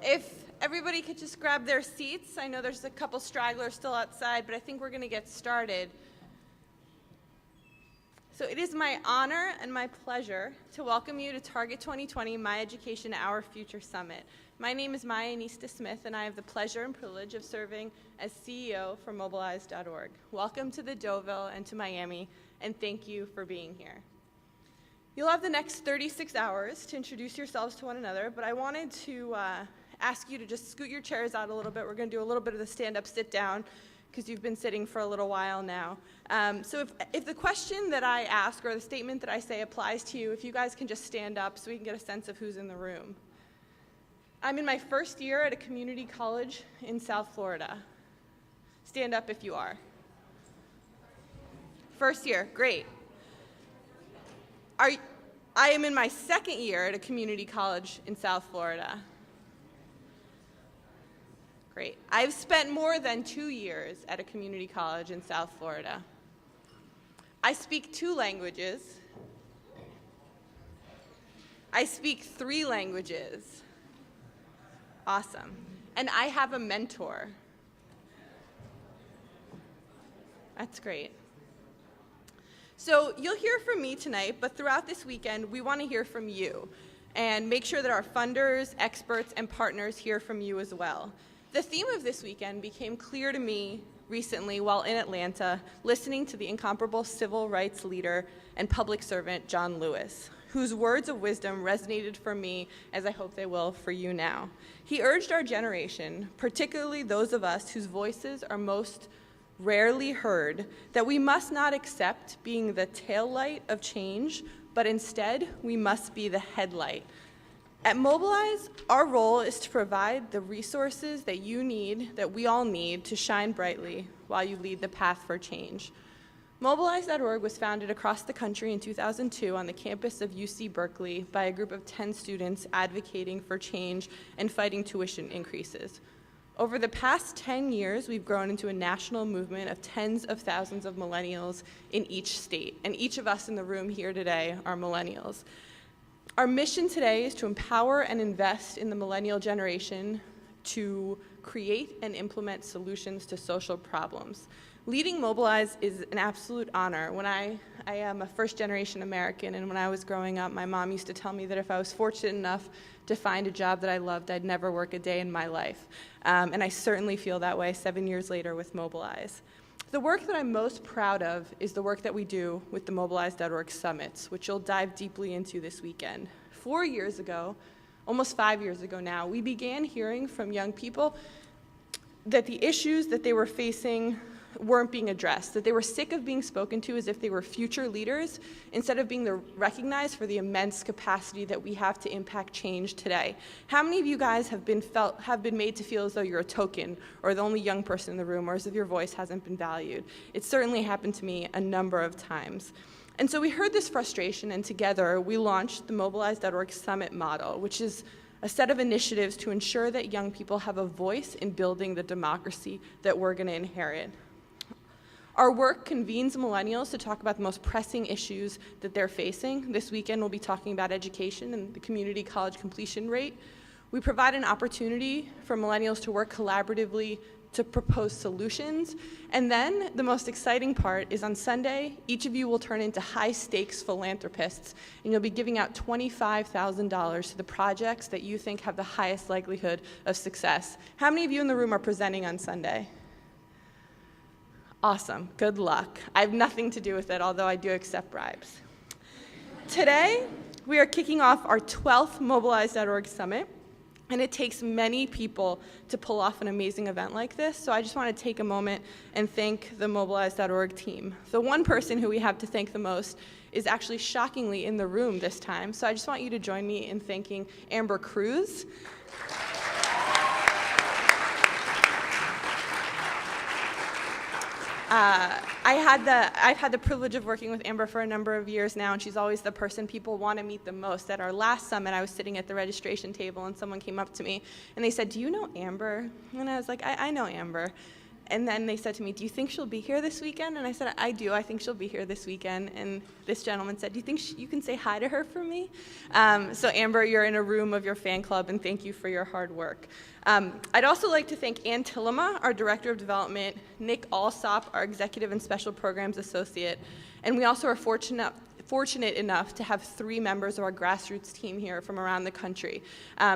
If everybody could just grab their seats. I know there's a couple stragglers still outside, but I think we're going to get started. So it is my honor and my pleasure to welcome you to Target 2020 My Education, Our Future Summit. My name is Maya Anista Smith, and I have the pleasure and privilege of serving as CEO for Mobilize.org. Welcome to the Deauville and to Miami, and thank you for being here. You'll have the next 36 hours to introduce yourselves to one another, but I wanted to ask you to just scoot your chairs out a little bit. We're going to do a little bit of the stand-up, sit-down, because you've been sitting for a little while now. So if the question that I ask or the statement that I say applies to you, if you guys can just stand up so we can get a sense of who's in the room. I'm in my first year at a community college in South Florida. Stand up if you are. First year, great. I am in my second year at a community college in South Florida. Great. I've spent more than 2 years at a community college in South Florida. I speak 2 languages. I speak 3 languages. Awesome. And I have a mentor. That's great. So you'll hear from me tonight, but throughout this weekend, we want to hear from you and make sure that our funders, experts, and partners hear from you as well. The theme of this weekend became clear to me recently while in Atlanta, listening to the incomparable civil rights leader and public servant, John Lewis, whose words of wisdom resonated for me, as I hope they will for you now. He urged our generation, particularly those of us whose voices are most rarely heard, that we must not accept being the taillight of change, but instead we must be the headlight. At Mobilize, our role is to provide the resources that you need, that we all need, to shine brightly while you lead the path for change. Mobilize.org was founded across the country in 2002 on the campus of UC Berkeley by a group of 10 students advocating for change and fighting tuition increases. Over the past 10 years, we've grown into a national movement of tens of thousands of millennials in each state, and each of us in the room here today are millennials. Our mission today is to empower and invest in the millennial generation to create and implement solutions to social problems. Leading Mobilize is an absolute honor. When I am a first-generation American, and when I was growing up, my mom used to tell me that if I was fortunate enough to find a job that I loved, I'd never work a day in my life. And I certainly feel that way 7 years later with Mobilize. The work that I'm most proud of is the work that we do with the Mobilize.org summits, which you'll dive deeply into this weekend. 4 years ago, almost 5 years ago now, we began hearing from young people that the issues that they were facing weren't being addressed, that they were sick of being spoken to as if they were future leaders instead of being recognized for the immense capacity that we have to impact change today. How many of you guys have been made to feel as though you're a token or the only young person in the room, or as if your voice hasn't been valued? It certainly happened to me a number of times. And so we heard this frustration, and together we launched the Mobilize.org Summit model, which is a set of initiatives to ensure that young people have a voice in building the democracy that we're going to inherit. Our work convenes millennials to talk about the most pressing issues that they're facing. This weekend, we'll be talking about education and the community college completion rate. We provide an opportunity for millennials to work collaboratively to propose solutions. And then the most exciting part is on Sunday, each of you will turn into high-stakes philanthropists, and you'll be giving out $25,000 to the projects that you think have the highest likelihood of success. How many of you in the room are presenting on Sunday? Awesome, good luck. I have nothing to do with it, although I do accept bribes. Today, we are kicking off our 12th Mobilize.org Summit, and it takes many people to pull off an amazing event like this, so I just want to take a moment and thank the Mobilize.org team. The one person who we have to thank the most is actually shockingly in the room this time, so I just want you to join me in thanking Amber Cruz. I've had the privilege of working with Amber for a number of years now, and she's always the person people want to meet the most. At our last summit, I was sitting at the registration table, and someone came up to me, and they said, "Do you know Amber?" And I was like, I know Amber. And then they said to me, do you think she'll be here this weekend? And I said, I do. I think she'll be here this weekend. And this gentleman said, do you think you can say hi to her for me? So Amber, you're in a room of your fan club, and thank you for your hard work. I'd also like to thank Ann Tillema, our Director of Development, Nick Alsop, our Executive and Special Programs Associate, and we also are fortunate enough to have 3 members of our grassroots team here from around the country.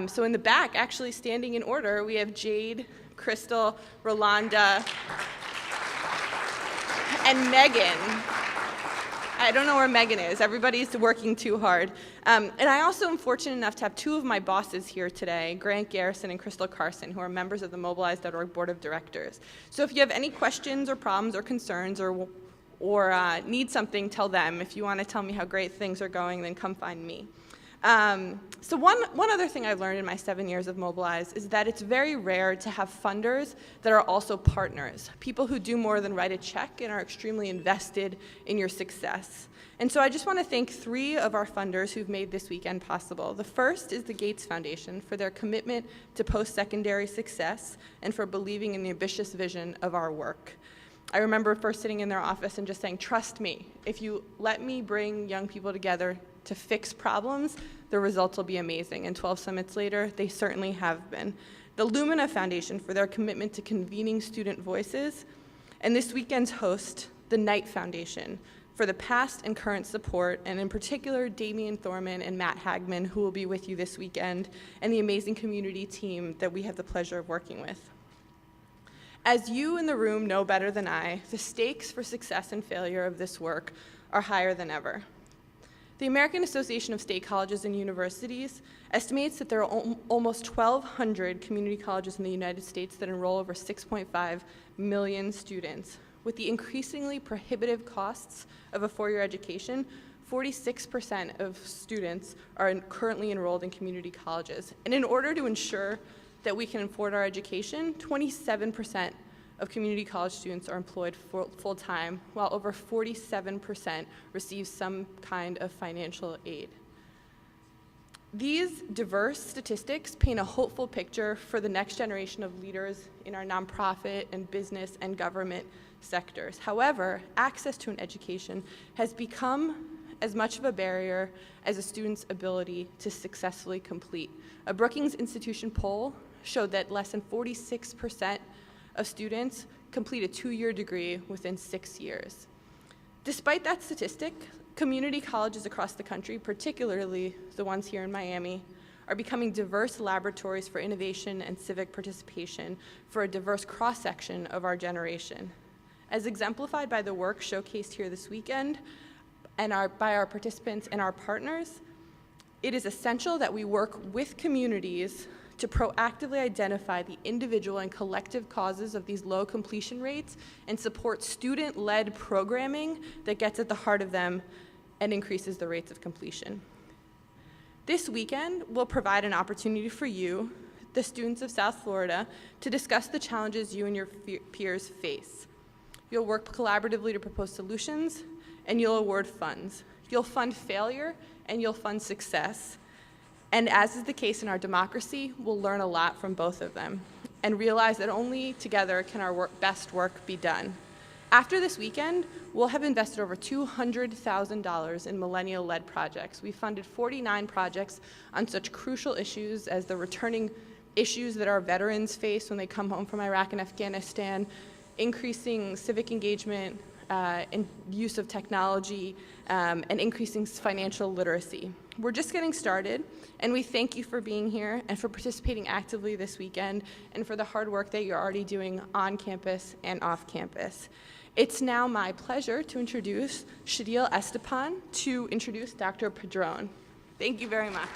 So in the back, actually standing in order, we have Jade, Crystal, Rolanda, and Megan. I don't know where Megan is. Everybody's working too hard. And I also am fortunate enough to have 2 of my bosses here today, Grant Garrison and Crystal Carson, who are members of the Mobilize.org Board of Directors. So if you have any questions or problems or concerns or need something, tell them. If you want to tell me how great things are going, then come find me. So one other thing I've learned in my 7 years of Mobilize is that it's very rare to have funders that are also partners, people who do more than write a check and are extremely invested in your success. And so I just want to thank 3 of our funders who've made this weekend possible. The first is the Gates Foundation for their commitment to post-secondary success and for believing in the ambitious vision of our work. I remember first sitting in their office and just saying, trust me, if you let me bring young people together to fix problems, the results will be amazing. And 12 summits later, they certainly have been. The Lumina Foundation for their commitment to convening student voices, and this weekend's host, the Knight Foundation, for the past and current support, and in particular, Damian Thorman and Matt Hagman, who will be with you this weekend, and the amazing community team that we have the pleasure of working with. As you in the room know better than I, the stakes for success and failure of this work are higher than ever. The American Association of State Colleges and Universities estimates that there are almost 1,200 community colleges in the United States that enroll over 6.5 million students. With the increasingly prohibitive costs of a 4-year education, 46% of students are currently enrolled in community colleges. And in order to ensure that we can afford our education, 27% of community college students are employed full-time, while over 47% receive some kind of financial aid. These diverse statistics paint a hopeful picture for the next generation of leaders in our nonprofit and business and government sectors. However, access to an education has become as much of a barrier as a student's ability to successfully complete. A Brookings Institution poll showed that less than 46% of students complete a 2-year degree within 6 years. Despite that statistic, community colleges across the country, particularly the ones here in Miami, are becoming diverse laboratories for innovation and civic participation for a diverse cross-section of our generation. As exemplified by the work showcased here this weekend and by our participants and our partners, it is essential that we work with communities to proactively identify the individual and collective causes of these low completion rates and support student-led programming that gets at the heart of them and increases the rates of completion. This weekend will provide an opportunity for you, the students of South Florida, to discuss the challenges you and your peers face. You'll work collaboratively to propose solutions, and you'll award funds. You'll fund failure, and you'll fund success. And as is the case in our democracy, we'll learn a lot from both of them and realize that only together can our best work be done. After this weekend, we'll have invested over $200,000 in millennial-led projects. We funded 49 projects on such crucial issues as the returning issues that our veterans face when they come home from Iraq and Afghanistan, increasing civic engagement and use of technology, and increasing financial literacy. We're just getting started, and we thank you for being here and for participating actively this weekend and for the hard work that you're already doing on campus and off campus. It's now my pleasure to introduce Shadil Estepan to introduce Dr. Padron. Thank you very much.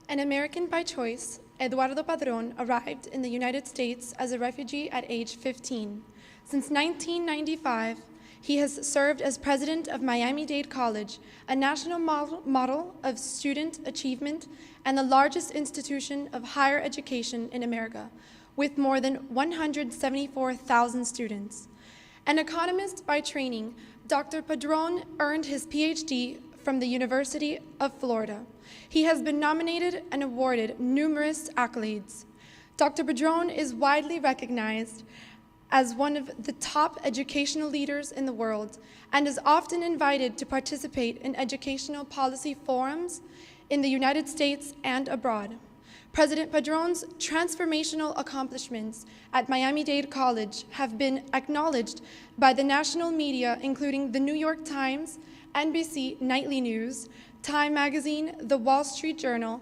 An American by choice, Eduardo Padron arrived in the United States as a refugee at age 15. Since 1995, he has served as president of Miami-Dade College, a national model of student achievement and the largest institution of higher education in America, with more than 174,000 students. An economist by training, Dr. Padron earned his PhD from the University of Florida. He has been nominated and awarded numerous accolades. Dr. Padron is widely recognized as one of the top educational leaders in the world and is often invited to participate in educational policy forums in the United States and abroad. President Padron's transformational accomplishments at Miami-Dade College have been acknowledged by the national media, including the New York Times, NBC Nightly News, Time Magazine, The Wall Street Journal,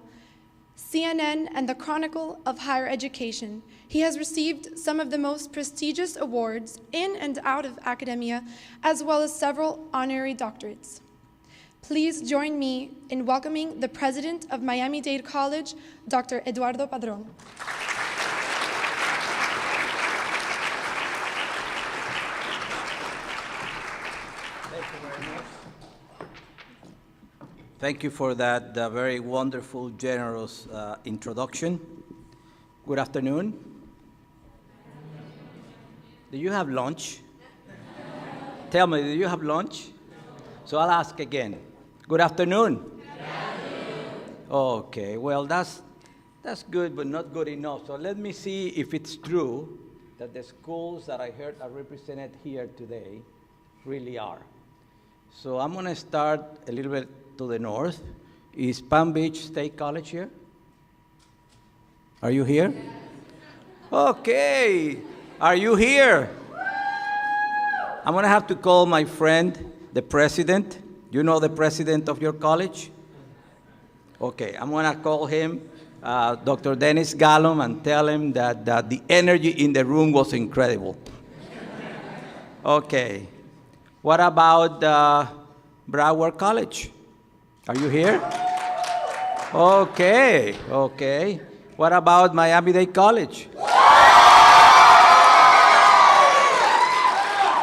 CNN, and the Chronicle of Higher Education. He has received some of the most prestigious awards in and out of academia, as well as several honorary doctorates. Please join me in welcoming the president of Miami-Dade College, Dr. Eduardo Padron. Thank you very much. Thank you for that very wonderful, generous introduction. Good afternoon. Do you have lunch? Tell me, do you have lunch? So I'll ask again. Good afternoon. Good afternoon. Okay, well, that's good, but not good enough. So let me see if it's true that the schools that I heard are represented here today really are. So I'm going to start a little bit to the north. Is Palm Beach State College here? Are you here? Okay. Are you here? I'm going to have to call my friend, the president. You know the president of your college? Okay, I'm going to call him, Dr. Dennis Gallum, and tell him that the energy in the room was incredible. Okay. What about Broward College? Are you here? Okay, okay. What about Miami-Dade College?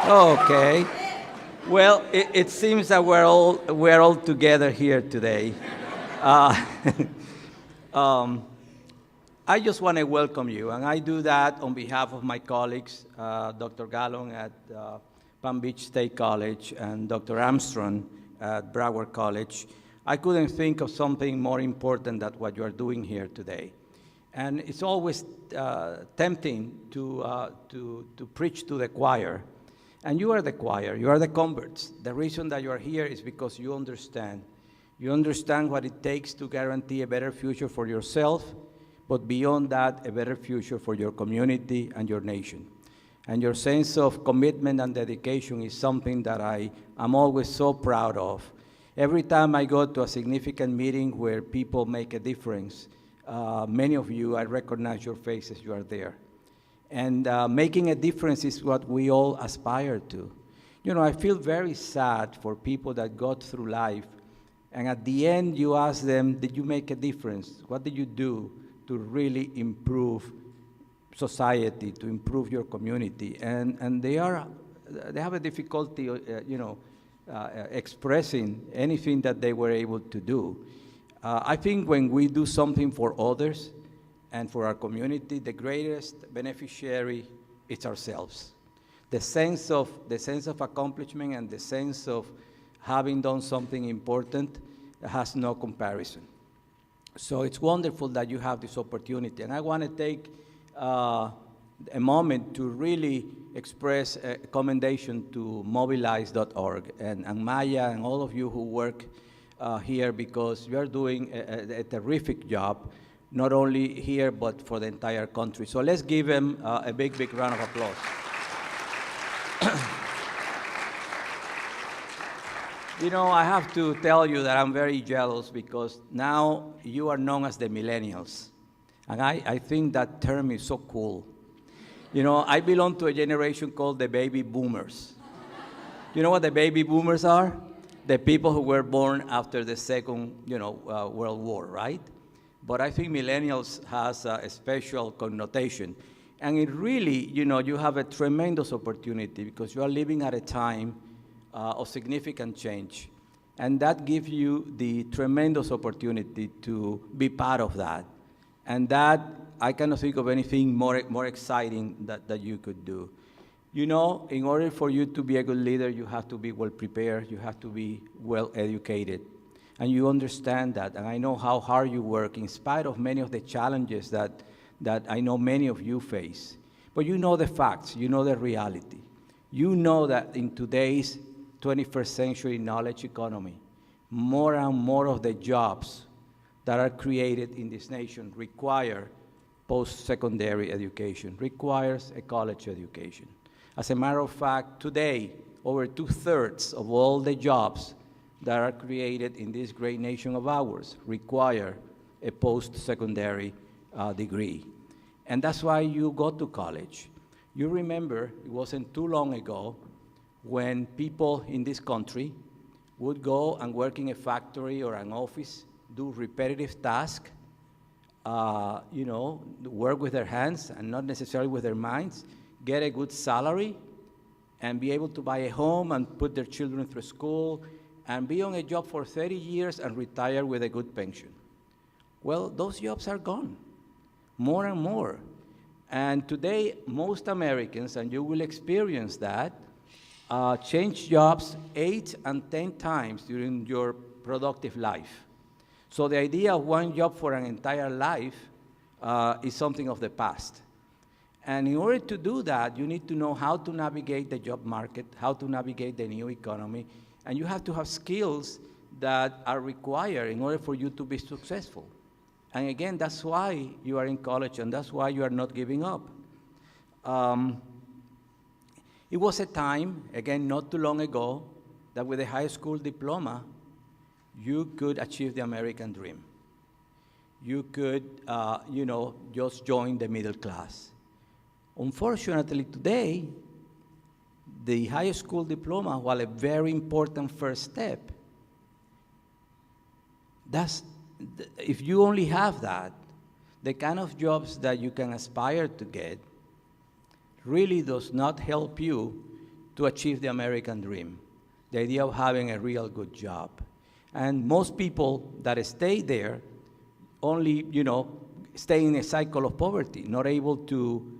Okay. Well, it seems that we're all together here today. I just want to welcome you, and I do that on behalf of my colleagues, Dr. Gallon at Palm Beach State College and Dr. Armstrong at Broward College. I couldn't think of something more important than what you are doing here today. And it's always tempting to preach to the choir. And you are the choir, you are the converts. The reason that you are here is because you understand. You understand what it takes to guarantee a better future for yourself, but beyond that, a better future for your community and your nation. And your sense of commitment and dedication is something that I am always so proud of. Every time I go to a significant meeting where people make a difference, many of you, I recognize your faces, you are there. And making a difference is what we all aspire to. You know, I feel very sad for people that go through life, and at the end you ask them, did you make a difference? What did you do to really improve society, to improve your community? And they have a difficulty, expressing anything that they were able to do. I think when we do something for others, and for our community, the greatest beneficiary is ourselves. The sense of accomplishment and the sense of having done something important has no comparison. So it's wonderful that you have this opportunity. And I want to take a moment to really express a commendation to mobilize.org and Maya and all of you who work here, because you are doing a terrific job, not only here, but for the entire country. So let's give them a big, big round of applause. You know, I have to tell you that I'm very jealous because now you are known as the millennials. And I think that term is so cool. You know, I belong to a generation called the baby boomers. You know what the baby boomers are? The people who were born after the Second, World War, right? But I think millennials has a special connotation. And it really, you have a tremendous opportunity because you are living at a time of significant change. And that gives you the tremendous opportunity to be part of that. And that, I cannot think of anything more exciting that you could do. You know, in order for you to be a good leader, you have to be well prepared, you have to be well educated. And you understand that, and I know how hard you work in spite of many of the challenges that I know many of you face. But you know the facts, you know the reality. You know that in today's 21st century knowledge economy, more and more of the jobs that are created in this nation require post-secondary education, requires a college education. As a matter of fact, today, over 2/3 of all the jobs that are created in this great nation of ours require a post-secondary degree. And that's why you go to college. You remember, it wasn't too long ago when people in this country would go and work in a factory or an office, do repetitive tasks, work with their hands and not necessarily with their minds, get a good salary, and be able to buy a home and put their children through school, and be on a job for 30 years and retire with a good pension. Well, those jobs are gone, more and more. And today, most Americans, and you will experience that, change jobs 8 and 10 times during your productive life. So the idea of one job for an entire life is something of the past. And in order to do that, you need to know how to navigate the job market, how to navigate the new economy, and you have to have skills that are required in order for you to be successful. And again, that's why you are in college, and that's why you are not giving up. It was a time, again, not too long ago, that with a high school diploma, you could achieve the American dream. You could, just join the middle class. Unfortunately, today, the high school diploma, while a very important first step, if you only have that, the kind of jobs that you can aspire to get really does not help you to achieve the American dream, the idea of having a real good job. And most people that stay there only, stay in a cycle of poverty, not able to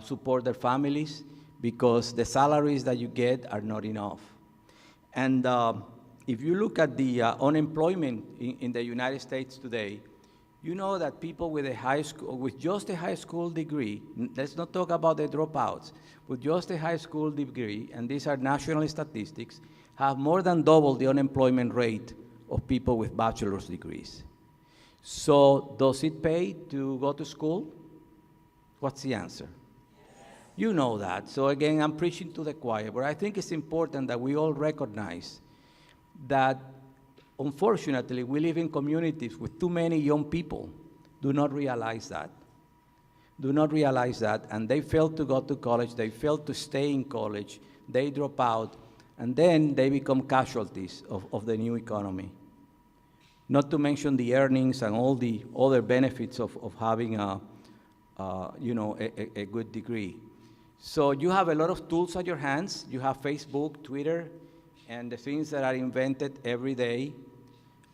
support their families because the salaries that you get are not enough. And if you look at the unemployment in the United States today, you know that people with just a high school degree, let's not talk about the dropouts, with just a high school degree, and these are national statistics, have more than double the unemployment rate of people with bachelor's degrees. So does it pay to go to school? What's the answer? You know that. So again, I'm preaching to the choir, but I think it's important that we all recognize that, unfortunately, we live in communities with too many young people do not realize that. Do not realize that, and they fail to go to college, they fail to stay in college, they drop out, and then they become casualties of the new economy. Not to mention the earnings and all the other benefits of having a good degree. So you have a lot of tools at your hands. You have Facebook, Twitter, and the things that are invented every day.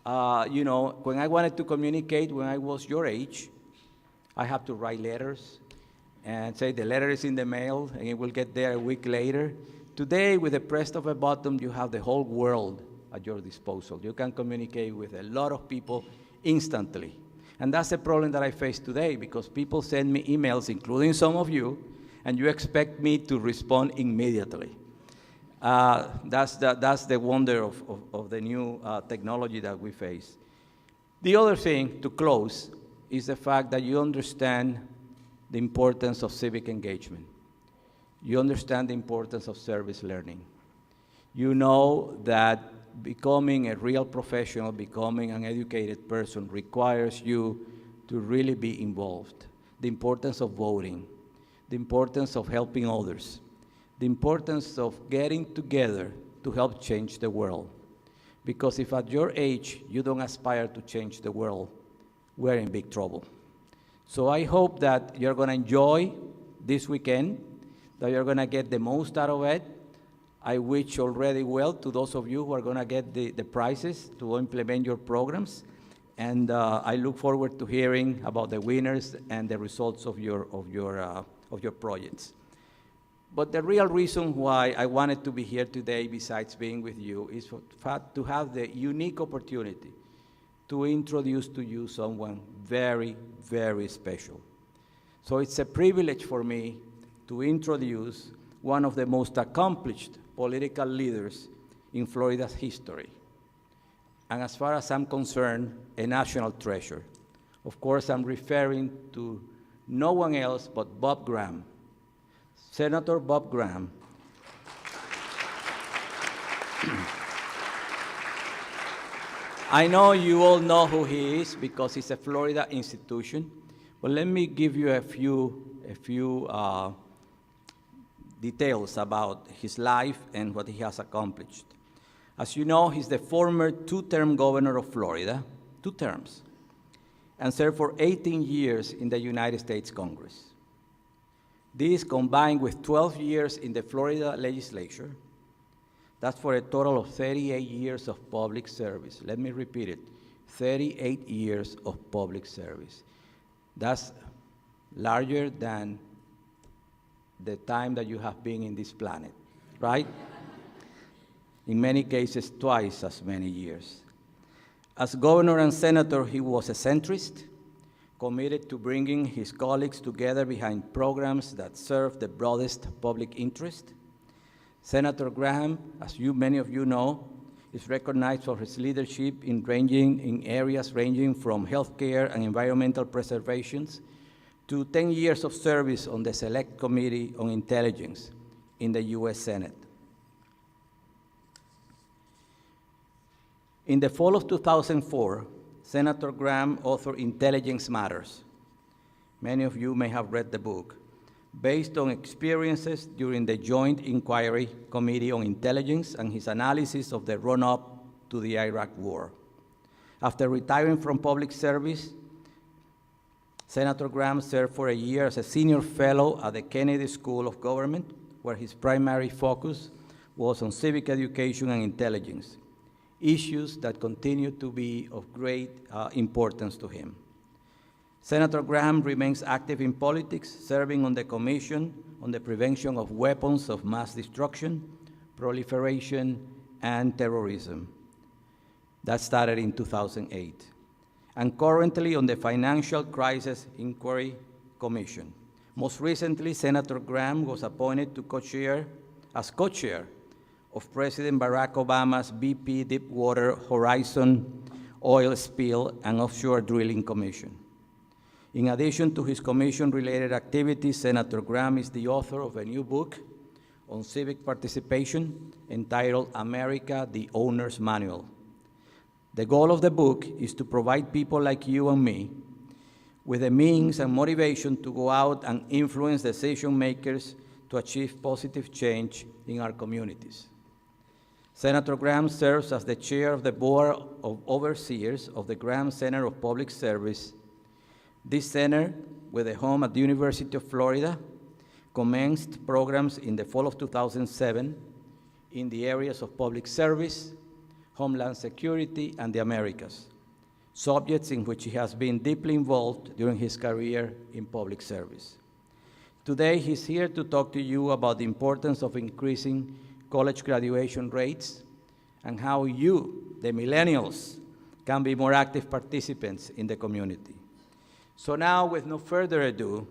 When I wanted to communicate when I was your age, I have to write letters and say the letter is in the mail and it will get there a week later. Today, with the press of a button, you have the whole world at your disposal. You can communicate with a lot of people instantly. And that's the problem that I face today, because people send me emails, including some of you, and you expect me to respond immediately. That's the wonder of the new technology that we face. The other thing, to close, is the fact that you understand the importance of civic engagement. You understand the importance of service learning. You know that becoming a real professional, becoming an educated person requires you to really be involved. The importance of voting, the importance of helping others, the importance of getting together to help change the world. Because if at your age you don't aspire to change the world, we're in big trouble. So I hope that you're going to enjoy this weekend, that you're going to get the most out of it. I wish already well to those of you who are going to get the prizes to implement your programs. And I look forward to hearing about the winners and the results of your projects. But the real reason why I wanted to be here today, besides being with you, is to have the unique opportunity to introduce to you someone very, very special. So it's a privilege for me to introduce one of the most accomplished political leaders in Florida's history. And as far as I'm concerned, a national treasure. Of course, I'm referring to no one else but Bob Graham. Senator Bob Graham. I know you all know who he is because he's a Florida institution, but let me give you a few details about his life and what he has accomplished. As you know, he's the former two-term governor of Florida, 2 terms, and served for 18 years in the United States Congress. This, combined with 12 years in the Florida legislature, that's for a total of 38 years of public service. Let me repeat it, 38 years of public service. That's larger than the time that you have been in this planet, right? In many cases, twice as many years. As governor and senator, he was a centrist, committed to bringing his colleagues together behind programs that serve the broadest public interest. Senator Graham, as many of you know, is recognized for his leadership in areas ranging from healthcare and environmental preservation to 10 years of service on the Select Committee on Intelligence in the U.S. Senate. In the fall of 2004, Senator Graham authored Intelligence Matters. Many of you may have read the book, based on experiences during the Joint Inquiry Committee on Intelligence and his analysis of the run-up to the Iraq War. After retiring from public service, Senator Graham served for a year as a senior fellow at the Kennedy School of Government, where his primary focus was on civic education and intelligence, issues that continue to be of great importance to him. Senator Graham remains active in politics, serving on the Commission on the Prevention of Weapons of Mass Destruction, Proliferation, and Terrorism. That started in 2008. And currently on the Financial Crisis Inquiry Commission. Most recently, Senator Graham was appointed to co-chair of President Barack Obama's BP Deepwater Horizon Oil Spill and Offshore Drilling Commission. In addition to his commission-related activities, Senator Graham is the author of a new book on civic participation entitled America, the Owner's Manual. The goal of the book is to provide people like you and me with the means and motivation to go out and influence decision makers to achieve positive change in our communities. Senator Graham serves as the chair of the Board of Overseers of the Graham Center of Public Service. This center, with a home at the University of Florida, commenced programs in the fall of 2007 in the areas of public service, homeland security, and the Americas, subjects in which he has been deeply involved during his career in public service. Today, he's here to talk to you about the importance of increasing college graduation rates and how you, the millennials, can be more active participants in the community. So now, with no further ado,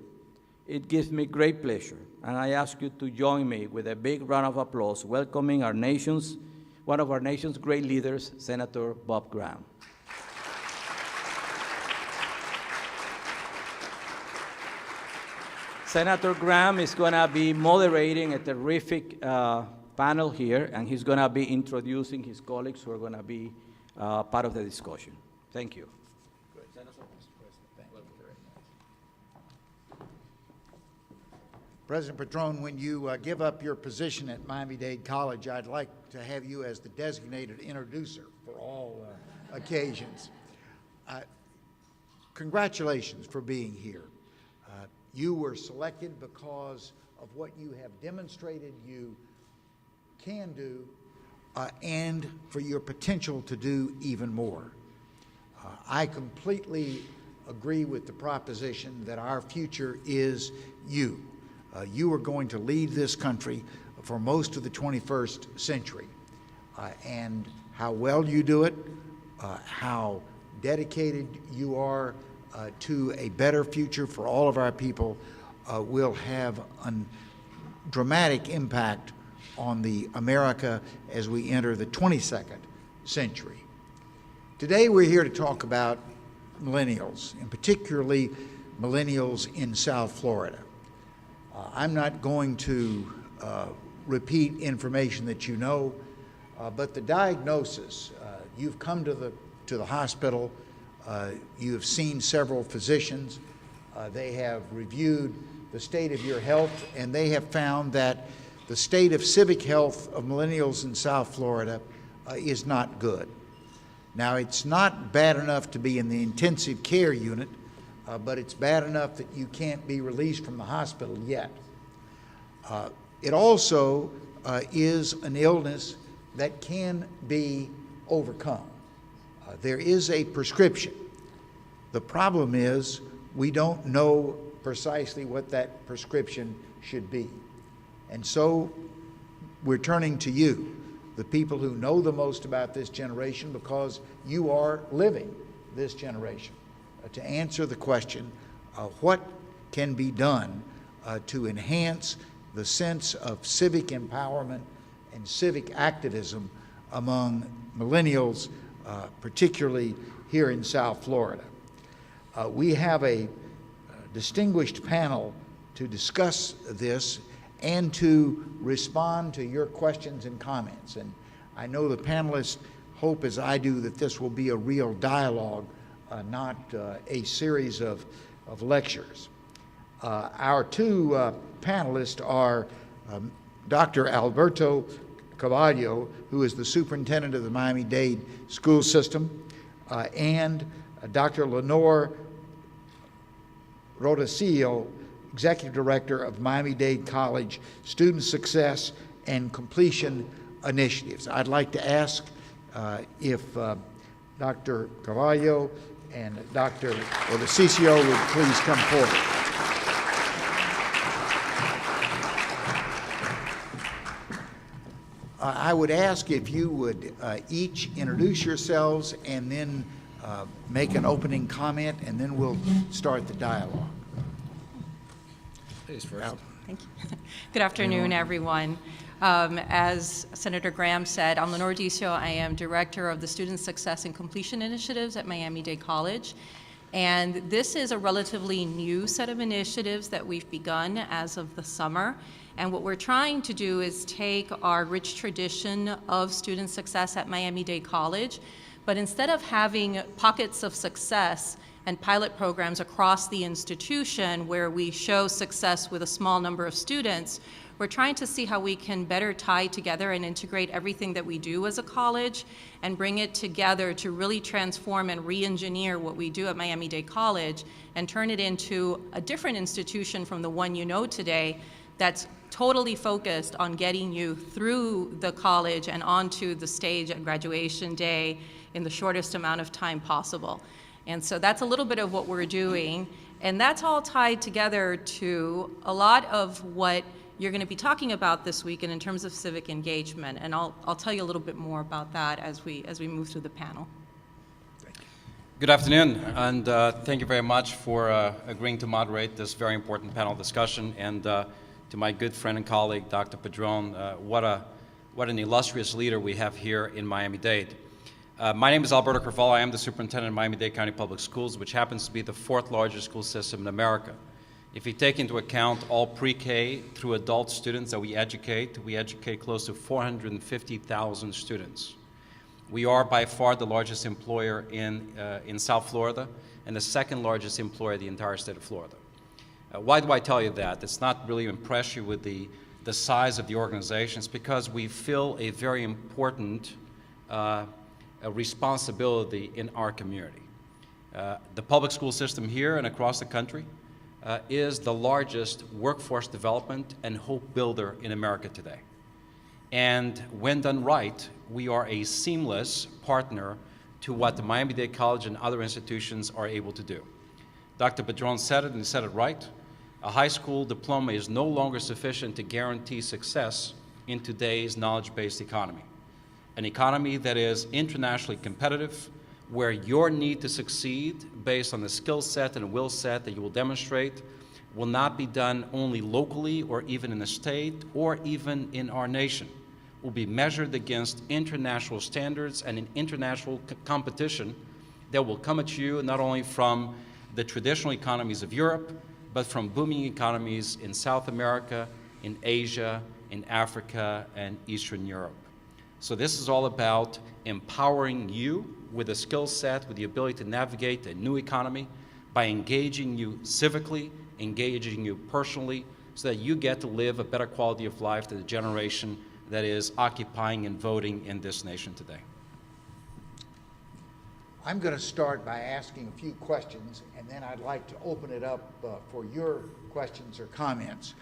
it gives me great pleasure, and I ask you to join me with a big round of applause welcoming one of our nation's great leaders, Senator Bob Graham. Senator Graham is going to be moderating a terrific panel here, and he's going to be introducing his colleagues who are going to be part of the discussion. Thank you. President Patron, when you give up your position at Miami-Dade College, I'd like to have you as the designated introducer for all occasions. Congratulations for being here. You were selected because of what you have demonstrated you can do and for your potential to do even more. I completely agree with the proposition that our future is you. You are going to lead this country for most of the 21st century. And how well you do it, how dedicated you are to a better future for all of our people will have a dramatic impact on the America as we enter the 22nd century. Today we're here to talk about millennials, and particularly millennials in South Florida. I'm not going to repeat information that you know, but the diagnosis, you've come to the hospital, you have seen several physicians, they have reviewed the state of your health, and they have found that the state of civic health of millennials in South Florida is not good. Now, it's not bad enough to be in the intensive care unit, but it's bad enough that you can't be released from the hospital yet. It also is an illness that can be overcome. There is a prescription. The problem is we don't know precisely what that prescription should be. And so we're turning to you, the people who know the most about this generation, because you are living this generation, to answer the question, what can be done to enhance the sense of civic empowerment and civic activism among millennials, particularly here in South Florida. We have a distinguished panel to discuss this and to respond to your questions and comments. And I know the panelists hope, as I do, that this will be a real dialogue, not a series of lectures. Our two panelists are Dr. Alberto Carvalho, who is the superintendent of the Miami-Dade school system, and Dr. Lenore Rodesillo, Executive Director of Miami-Dade College Student Success and Completion Initiatives. I'd like to ask if Dr. Carvalho and Dr. Rodesillo would please come forward. I would ask if you would each introduce yourselves and then make an opening comment, and then we'll start the dialogue. Ladies first. Thank you. Good afternoon, everyone. As Senator Graham said, I'm Lenore Rodesillo. I am Director of the Student Success and Completion Initiatives at Miami-Dade College. And this is a relatively new set of initiatives that we've begun as of the summer. And what we're trying to do is take our rich tradition of student success at Miami-Dade College, but instead of having pockets of success and pilot programs across the institution where we show success with a small number of students, we're trying to see how we can better tie together and integrate everything that we do as a college and bring it together to really transform and re-engineer what we do at Miami-Dade College and turn it into a different institution from the one you know today that's totally focused on getting you through the college and onto the stage at graduation day in the shortest amount of time possible. And so that's a little bit of what we're doing, and that's all tied together to a lot of what you're going to be talking about this weekend in terms of civic engagement, and I'll tell you a little bit more about that as we move through the panel. Good afternoon, and thank you very much for agreeing to moderate this very important panel discussion, and to my good friend and colleague, Dr. Padron, what an illustrious leader we have here in Miami-Dade. My name is Alberto Carvalho. I am the superintendent of Miami-Dade County Public Schools, which happens to be the 4th largest school system in America. If you take into account all pre-K through adult students that we educate close to 450,000 students. We are by far the largest employer in South Florida and the 2nd largest employer in the entire state of Florida. Why do I tell you that? It's not really to impress you with the size of the organization. It's because we fill a very important a responsibility in our community. The public school system here and across the country is the largest workforce development and hope builder in America today. And when done right, we are a seamless partner to what the Miami-Dade College and other institutions are able to do. Dr. Padron said it, and he said it right. A high school diploma is no longer sufficient to guarantee success in today's knowledge-based economy. An economy that is internationally competitive, where your need to succeed based on the skill set and will set that you will demonstrate will not be done only locally or even in the state or even in our nation. Will be measured against international standards and an international competition that will come at you not only from the traditional economies of Europe, but from booming economies in South America, in Asia, in Africa, and Eastern Europe. So this is all about empowering you with a skill set, with the ability to navigate a new economy by engaging you civically, engaging you personally, so that you get to live a better quality of life to the generation that is occupying and voting in this nation today. I'm going to start by asking a few questions, and then I'd like to open it up for your questions or comments.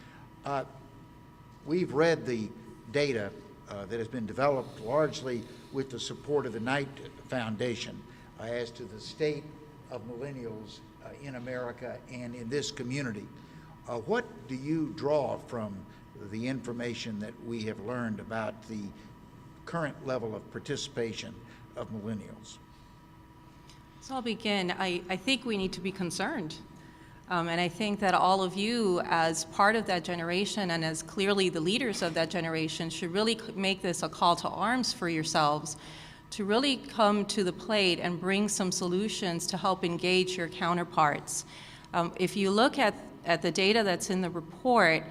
We've read the data that has been developed largely with the support of the Knight Foundation as to the state of millennials in America and in this community. What do you draw from the information that we have learned about the current level of participation of millennials? So I'll begin. I think we need to be concerned. And I think that all of you, as part of that generation and as clearly the leaders of that generation, should really make this a call to arms for yourselves to really come to the plate and bring some solutions to help engage your counterparts. If you look at the data that's in the report,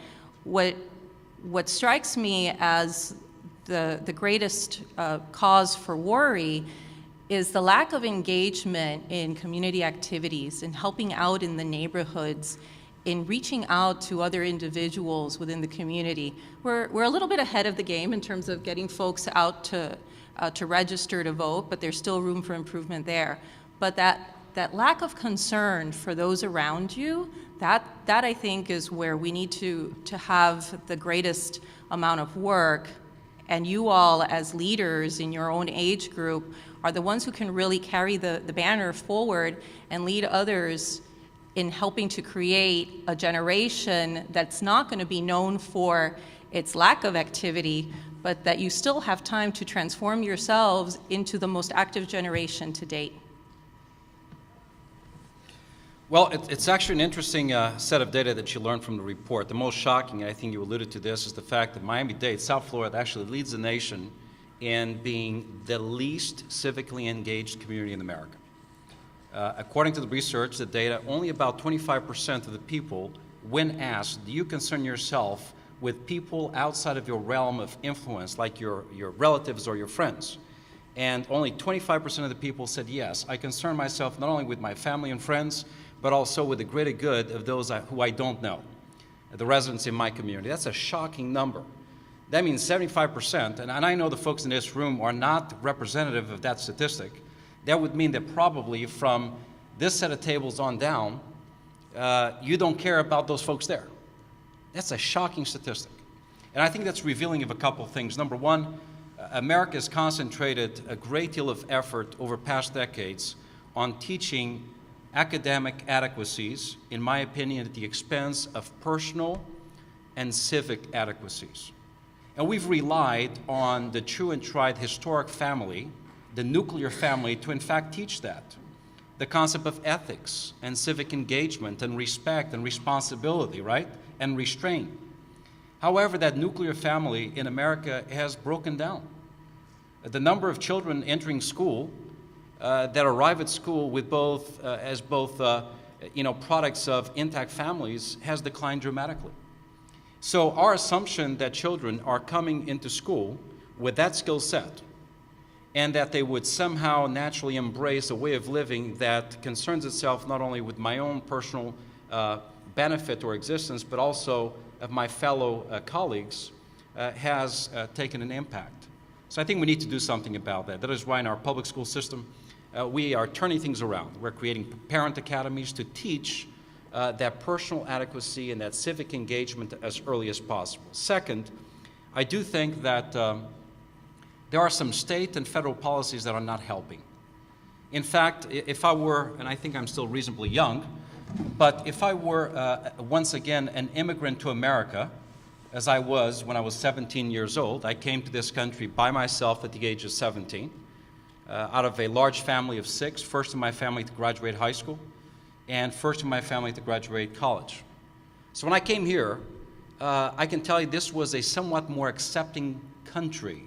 what strikes me as the greatest cause for worry is the lack of engagement in community activities, in helping out in the neighborhoods, in reaching out to other individuals within the community. We're a little bit ahead of the game in terms of getting folks out to register to vote, but there's still room for improvement there. But that lack of concern for those around you, that I think is where we need to have the greatest amount of work. And you all, as leaders in your own age group, are the ones who can really carry the banner forward and lead others in helping to create a generation that's not going to be known for its lack of activity, but that you still have time to transform yourselves into the most active generation to date. Well, it's actually an interesting set of data that you learned from the report. The most shocking, I think you alluded to this, is the fact that Miami-Dade, South Florida, actually leads the nation in being the least civically engaged community in America. According to the research, the data, only about 25% of the people, when asked, do you concern yourself with people outside of your realm of influence, like your relatives or your friends? And only 25% of the people said, yes, I concern myself not only with my family and friends, but also with the greater good of those who I don't know, the residents in my community. That's a shocking number. That means 75%, and I know the folks in this room are not representative of that statistic. That would mean that probably from this set of tables on down, you don't care about those folks there. That's a shocking statistic. And I think that's revealing of a couple of things. Number one, America has concentrated a great deal of effort over past decades on teaching academic adequacies, in my opinion, at the expense of personal and civic adequacies. And we've relied on the true and tried historic family, the nuclear family, to in fact teach that. The concept of ethics and civic engagement and respect and responsibility, right? And restraint. However, that nuclear family in America has broken down. The number of children entering school that arrive at school with both products of intact families has declined dramatically. So our assumption that children are coming into school with that skill set and that they would somehow naturally embrace a way of living that concerns itself not only with my own personal benefit or existence, but also of my fellow colleagues, has taken an impact. So I think we need to do something about that. That is why in our public school system, we are turning things around. We're creating parent academies to teach that personal adequacy and that civic engagement as early as possible. Second, I do think that there are some state and federal policies that are not helping. In fact, if I were, and I think I'm still reasonably young, But if I were, once again, an immigrant to America, as I was when I was 17 years old, I came to this country by myself at the age of 17, out of a large family of 6, first in my family to graduate high school, and first in my family to graduate college. So when I came here, I can tell you this was a somewhat more accepting country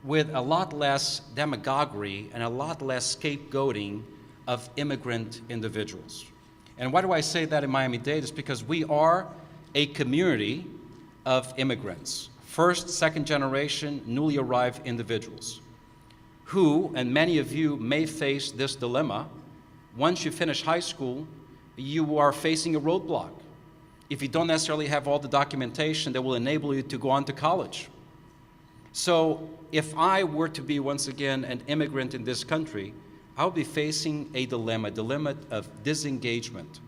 with a lot less demagoguery and a lot less scapegoating of immigrant individuals. And why do I say that in Miami-Dade? It's because we are a community of immigrants, first, second generation, newly arrived individuals, who, and many of you may face this dilemma, once you finish high school, you are facing a roadblock. If you don't necessarily have all the documentation that will enable you to go on to college. So if I were to be, once again, an immigrant in this country, I would be facing a dilemma of disengagement,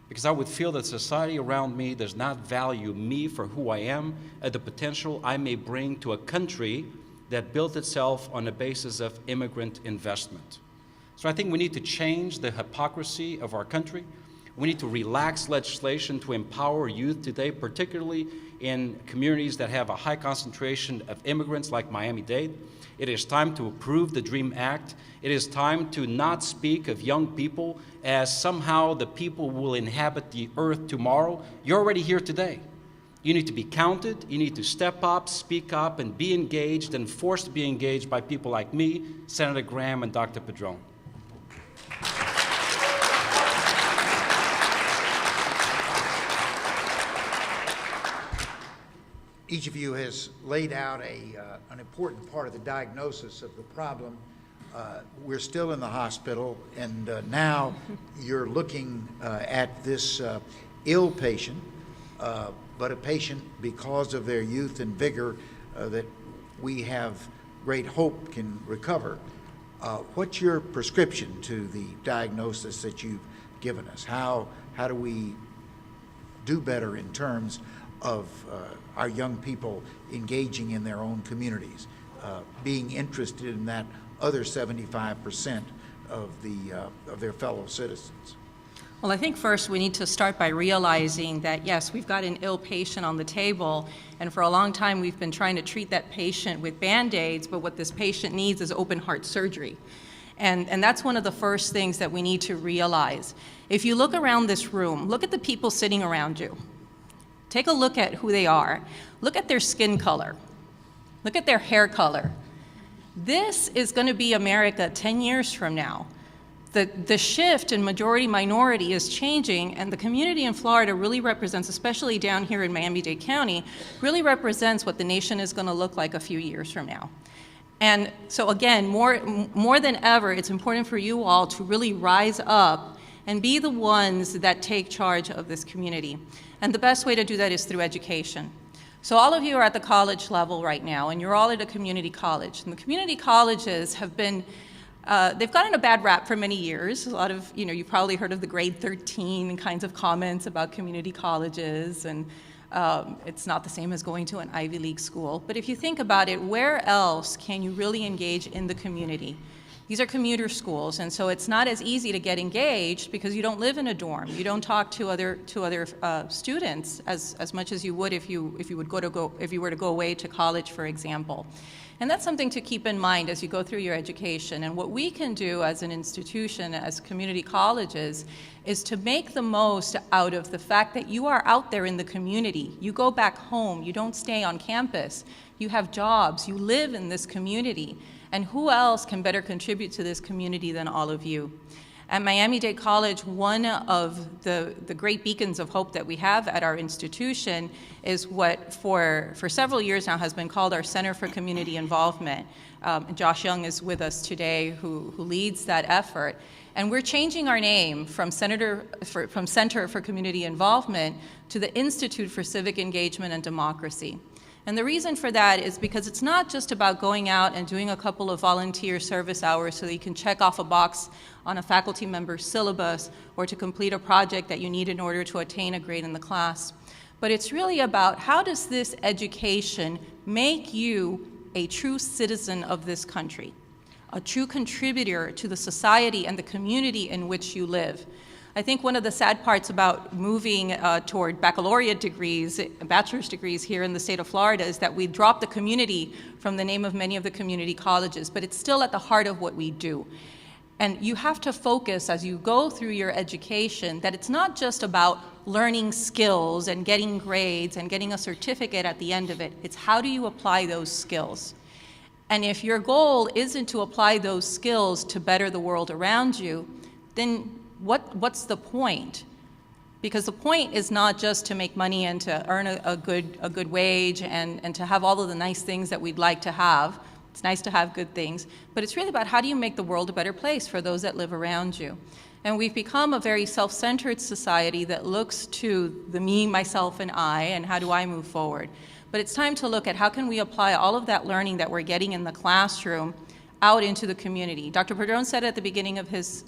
because I would feel that society around me does not value me for who I am and the potential I may bring to a country that built itself on the basis of immigrant investment. So I think we need to change the hypocrisy of our country. We need to relax legislation to empower youth today, particularly in communities that have a high concentration of immigrants like Miami-Dade. It is time to approve the DREAM Act. It is time to not speak of young people as somehow the people who will inhabit the earth tomorrow. You're already here today. You need to be counted. You need to step up, speak up, and be engaged and forced to be engaged by people like me, Senator Graham, and Dr. Padron. Each of you has laid out an important part of the diagnosis of the problem. We're still in the hospital, and now you're looking at this ill patient, but a patient, because of their youth and vigor, that we have great hope can recover. What's your prescription to the diagnosis that you've given us? How do we do better in terms of our young people engaging in their own communities, being interested in that other 75% of their fellow citizens? Well, I think first we need to start by realizing that, yes, we've got an ill patient on the table, and for a long time we've been trying to treat that patient with Band-Aids, but what this patient needs is open heart surgery. And that's one of the first things that we need to realize. If you look around this room, look at the people sitting around you. Take a look at who they are. Look at their skin color. Look at their hair color. This is going to be America 10 years from now. The shift in majority-minority is changing, and the community in Florida really represents, especially down here in Miami-Dade County, really represents what the nation is going to look like a few years from now. And so again, more than ever, it's important for you all to really rise up and be the ones that take charge of this community. And the best way to do that is through education. So all of you are at the college level right now, and you're all at a community college. And the community colleges have been, they've gotten a bad rap for many years. A lot of, you've probably heard of the grade 13 kinds of comments about community colleges, and it's not the same as going to an Ivy League school. But if you think about it, where else can you really engage in the community? These are commuter schools, and so it's not as easy to get engaged because you don't live in a dorm. You don't talk to other students as much as you would if you were to go away to college, for example. And that's something to keep in mind as you go through your education. And what we can do as an institution, as community colleges, is to make the most out of the fact that you are out there in the community. You go back home. You don't stay on campus. You have jobs. You live in this community. And who else can better contribute to this community than all of you? At Miami-Dade College, one of the great beacons of hope that we have at our institution is what for several years now has been called our Center for Community Involvement. Josh Young is with us today, who leads that effort. And we're changing our name from Center for Community Involvement to the Institute for Civic Engagement and Democracy. And the reason for that is because it's not just about going out and doing a couple of volunteer service hours so that you can check off a box on a faculty member's syllabus or to complete a project that you need in order to attain a grade in the class. But it's really about how does this education make you a true citizen of this country, a true contributor to the society and the community in which you live. I think one of the sad parts about moving toward baccalaureate degrees, bachelor's degrees here in the state of Florida is that we dropped the community from the name of many of the community colleges, but it's still at the heart of what we do. And you have to focus as you go through your education that it's not just about learning skills and getting grades and getting a certificate at the end of it. It's how do you apply those skills? And if your goal isn't to apply those skills to better the world around you, then what's the point? Because the point is not just to make money and to earn a good wage and to have all of the nice things that we'd like to have. It's nice to have good things, but it's really about how do you make the world a better place for those that live around you. And we've become a very self-centered society that looks to the me, myself, and I, and how do I move forward. But it's time to look at how can we apply all of that learning that we're getting in the classroom out into the community. Dr. Padron said at the beginning of his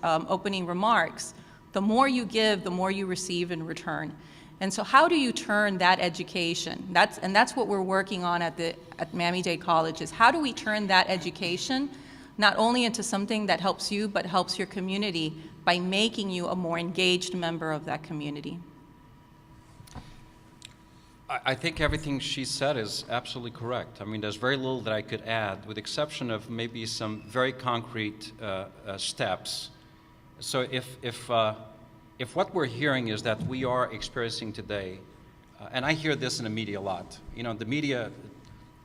opening remarks, the more you give, the more you receive in return. And so how do you turn that education? That's what we're working on at Miami-Dade College, is how do we turn that education not only into something that helps you, but helps your community by making you a more engaged member of that community. I think everything she said is absolutely correct. I mean, there's very little that I could add, with the exception of maybe some very concrete steps. So if what we're hearing is that we are experiencing today, and I hear this in the media a lot, you know, the media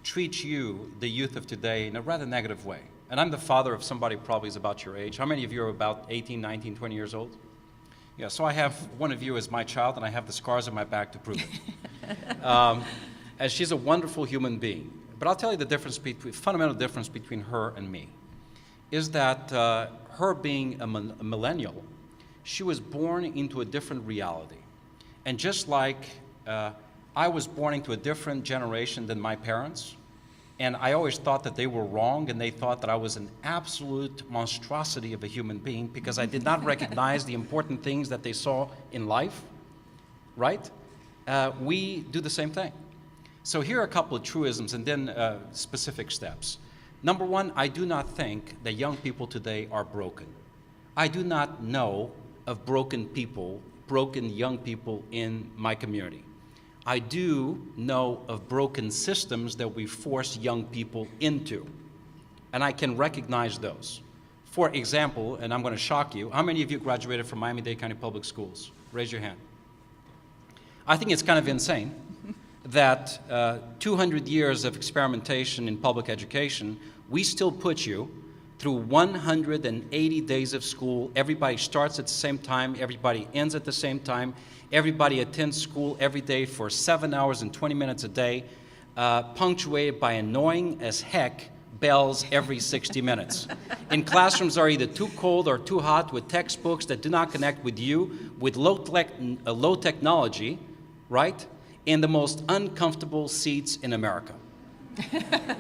treats you, the youth of today, in a rather negative way. And I'm the father of somebody probably is about your age. How many of you are about 18, 19, 20 years old? Yeah, so I have one of you as my child, and I have the scars on my back to prove it. And she's a wonderful human being. But I'll tell you the fundamental difference between her and me is that her being a millennial, she was born into a different reality. And just like I was born into a different generation than my parents, and I always thought that they were wrong, and they thought that I was an absolute monstrosity of a human being because I did not recognize the important things that they saw in life, right? We do the same thing. So here are a couple of truisms and then specific steps. Number one, I do not think that young people today are broken. I do not know of broken people, broken young people in my community. I do know of broken systems that we force young people into, and I can recognize those. For example, and I'm going to shock you, how many of you graduated from Miami-Dade County Public Schools? Raise your hand. I think it's kind of insane that 200 years of experimentation in public education, we still put you through 180 days of school. Everybody starts at the same time, everybody ends at the same time, everybody attends school every day for 7 hours and 20 minutes a day, punctuated by annoying as heck bells every 60 minutes. And classrooms are either too cold or too hot, with textbooks that do not connect with you, with low technology, right? And the most uncomfortable seats in America.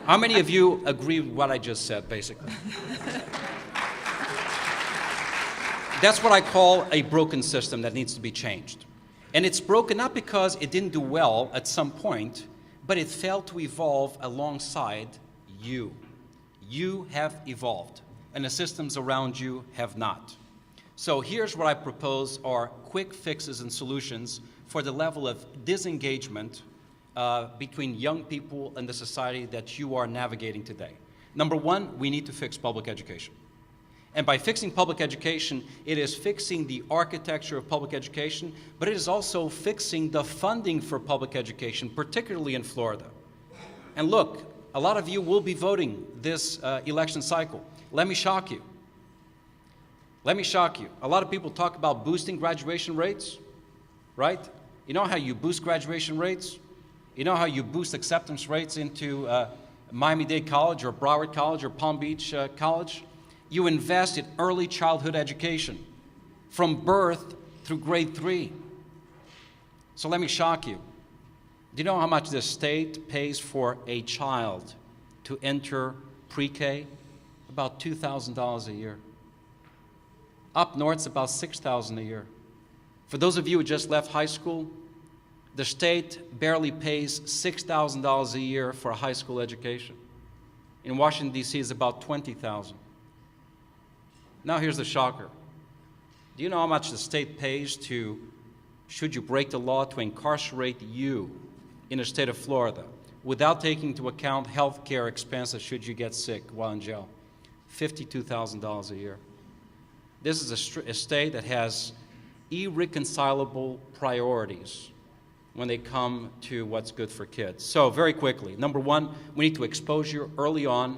How many of you agree with what I just said, basically? That's what I call a broken system that needs to be changed. And it's broken not because it didn't do well at some point, but it failed to evolve alongside you. You have evolved, and the systems around you have not. So here's what I propose are quick fixes and solutions for the level of disengagement between young people and the society that you are navigating today. Number one, we need to fix public education. And by fixing public education, it is fixing the architecture of public education, but it is also fixing the funding for public education, particularly in Florida. And look, a lot of you will be voting this election cycle. Let me shock you. Let me shock you. A lot of people talk about boosting graduation rates, right? You know how you boost graduation rates? You know how you boost acceptance rates into Miami-Dade College or Broward College or Palm Beach College? You invest in early childhood education from birth through grade 3. So let me shock you. Do you know how much the state pays for a child to enter pre-K? About $2,000 a year. Up north, it's about $6,000 a year. For those of you who just left high school, the state barely pays $6,000 a year for a high school education. In Washington, D.C., it's about $20,000. Now here's the shocker. Do you know how much the state pays to, should you break the law, to incarcerate you in the state of Florida without taking into account health care expenses should you get sick while in jail? $52,000 a year. This is a state that has irreconcilable priorities when they come to what's good for kids. So very quickly, number one, we need to expose you early on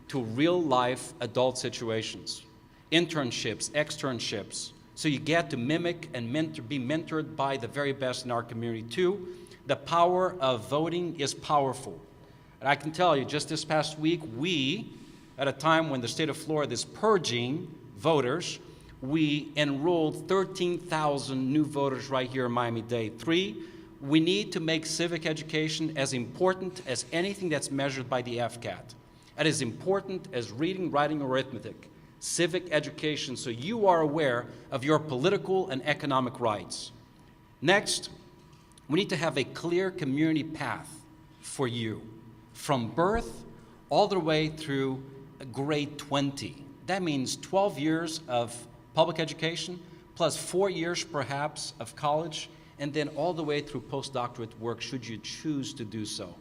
to real-life adult situations, internships, externships, so you get to mimic and be mentored by the very best in our community. Two, the power of voting is powerful. And I can tell you, just this past week, we, at a time when the state of Florida is purging voters, we enrolled 13,000 new voters right here in Miami-Dade. Three, we need to make civic education as important as anything that's measured by the FCAT. That is important as reading, writing, arithmetic. Civic education, so you are aware of your political and economic rights. Next, we need to have a clear community path for you, from birth all the way through grade 20. That means 12 years of public education, plus 4 years perhaps of college, and then all the way through postdoctorate work should you choose to do so.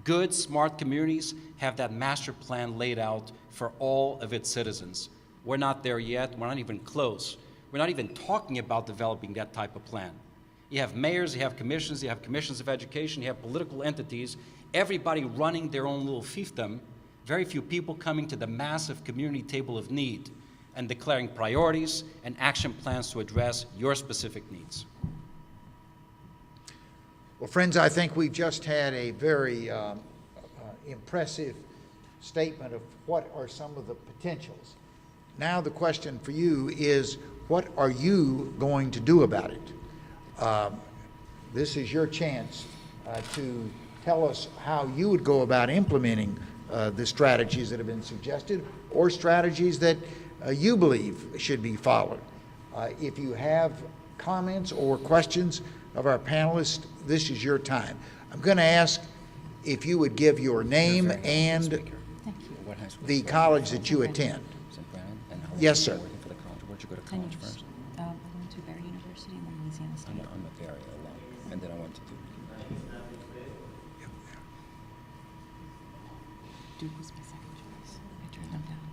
Good, smart communities have that master plan laid out for all of its citizens. We're not there yet. We're not even close. We're not even talking about developing that type of plan. You have mayors, you have commissions of education, you have political entities, everybody running their own little fiefdom, very few people coming to the massive community table of need and declaring priorities and action plans to address your specific needs. Well, friends, I think we've just had a very impressive statement of what are some of the potentials. Now the question for you is, what are you going to do about it? This is your chance to tell us how you would go about implementing the strategies that have been suggested, or strategies that you believe should be followed. If you have comments or questions of our panelists, this is your time. I'm going to ask if you would give your name and the college that you attend. Yes, sir. Where'd you go to I college first? went to Barry University and then Louisiana State. I'm a very alum, and then I went to Duke. Duke was my second choice. I turned them down.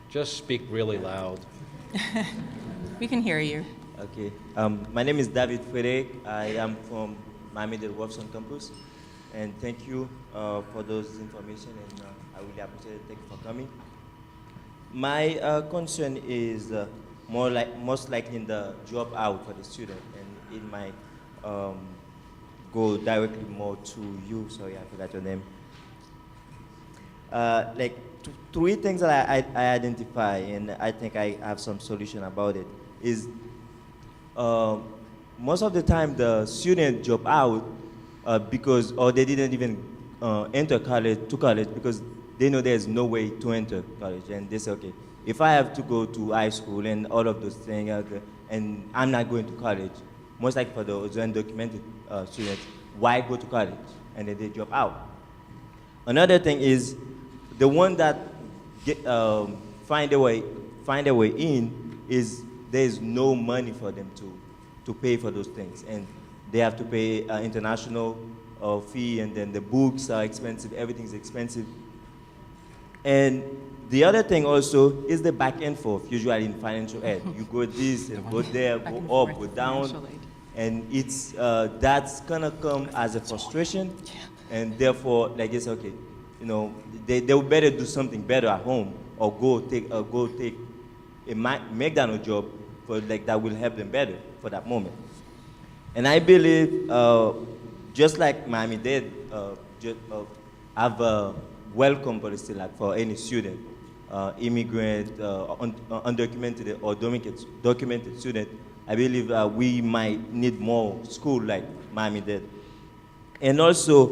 Just speak really loud. We can hear you. Okay. My name is David Frederick. I am from Miami-Dade Wolfson campus. And thank you for those information, and I really appreciate it. Thank you for coming. My concern is most likely in the drop out for the student, and it might go directly more to you. Sorry, I forgot your name. Like three things that I identify, and I think I have some solution about it, is most of the time the student drop out because, or they didn't even enter college because they know there's no way to enter college, and they say, okay, if I have to go to high school and all of those things, and I'm not going to college, most likely for those undocumented students, why go to college? And then they drop out. Another thing is the one that find a way in is there's no money for them to pay for those things, and they have to pay international fee, and then the books are expensive, everything's expensive. And the other thing also is the back and forth, usually in financial aid. You go this and go there, Back and go up, forth go down, financial aid. and it's that's gonna come as a frustration, and therefore, like it's okay, you know, they will better do something better at home, or go take a McDonald's job for like that will help them better for that moment. And I believe, just like Miami-Dade, have a welcome policy like for any student, immigrant, undocumented or documented student. I believe we might need more school like Miami-Dade. And also,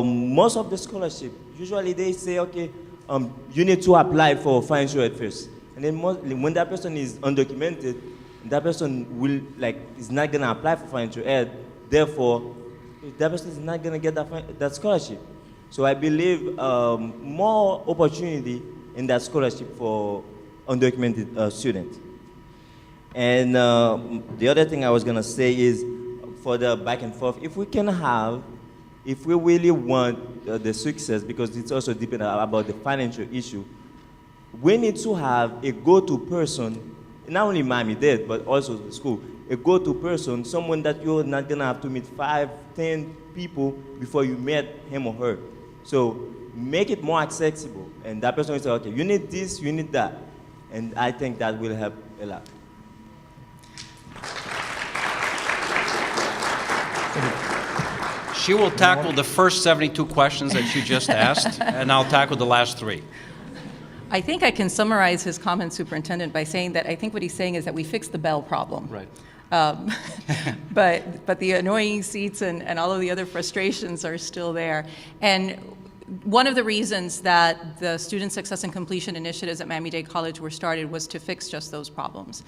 most of the scholarship, usually they say, okay, you need to apply for financial aid first. And then when that person is undocumented, that person is not gonna apply for financial aid. Therefore, that person is not gonna get that scholarship. So I believe more opportunity in that scholarship for undocumented students. And the other thing I was gonna say is, for the back and forth, if we really want the success, because it's also dependent about the financial issue, we need to have a go-to person, not only Miami-Dade, but also the school, a go-to person, someone that you're not gonna have to meet 5, 10 people before you met him or her. So make it more accessible, and that person will say, okay, you need this, you need that. And I think that will help a lot. She will tackle the first 72 questions that you just asked, and I'll tackle the last 3. I think I can summarize his comment, Superintendent, by saying that I think what he's saying is that we fixed the bell problem. Right. But the annoying seats and all of the other frustrations are still there. And one of the reasons that the Student Success and Completion initiatives at Miami-Dade College were started was to fix just those problems,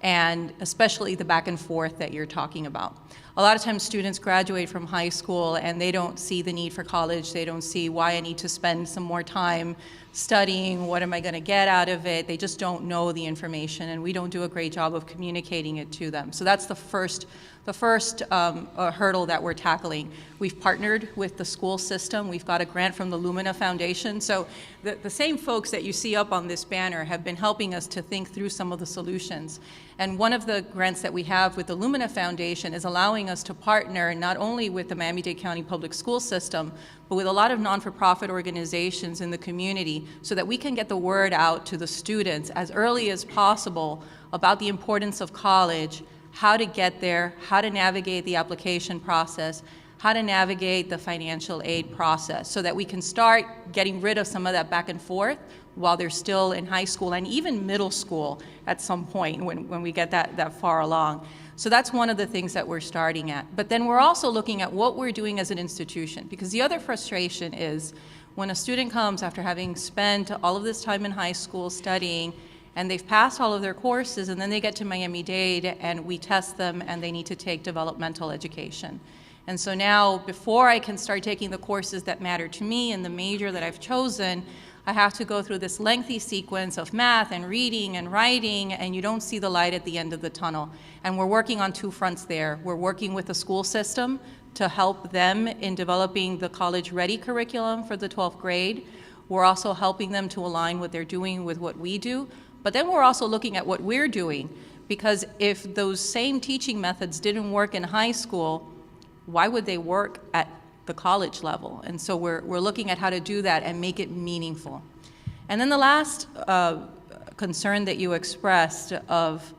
and especially the back and forth that you're talking about. A lot of times students graduate from high school and they don't see the need for college. They don't see why I need to spend some more time studying. What am I going to get out of it? They just don't know the information, and we don't do a great job of communicating it to them. So that's the first hurdle that we're tackling. We've partnered with the school system. We've got a grant from the Lumina Foundation. So the same folks that you see up on this banner have been helping us to think through some of the solutions. And one of the grants that we have with the Lumina Foundation is allowing us to partner not only with the Miami-Dade County Public School System, but with a lot of non-for-profit organizations in the community, so that we can get the word out to the students as early as possible about the importance of college, how to get there, how to navigate the application process, how to navigate the financial aid process, so that we can start getting rid of some of that back and forth while they're still in high school and even middle school at some point when we get that far along. So that's one of the things that we're starting at. But then we're also looking at what we're doing as an institution, because the other frustration is when a student comes after having spent all of this time in high school studying, and they've passed all of their courses, and then they get to Miami-Dade and we test them and they need to take developmental education. And so now, before I can start taking the courses that matter to me and the major that I've chosen, I have to go through this lengthy sequence of math and reading and writing, and you don't see the light at the end of the tunnel. And we're working on 2 fronts there. We're working with the school system to help them in developing the college-ready curriculum for the 12th grade. We're also helping them to align what they're doing with what we do. But then we're also looking at what we're doing, because if those same teaching methods didn't work in high school, why would they work at the college level? And so we're looking at how to do that and make it meaningful. And then the last concern that you expressed of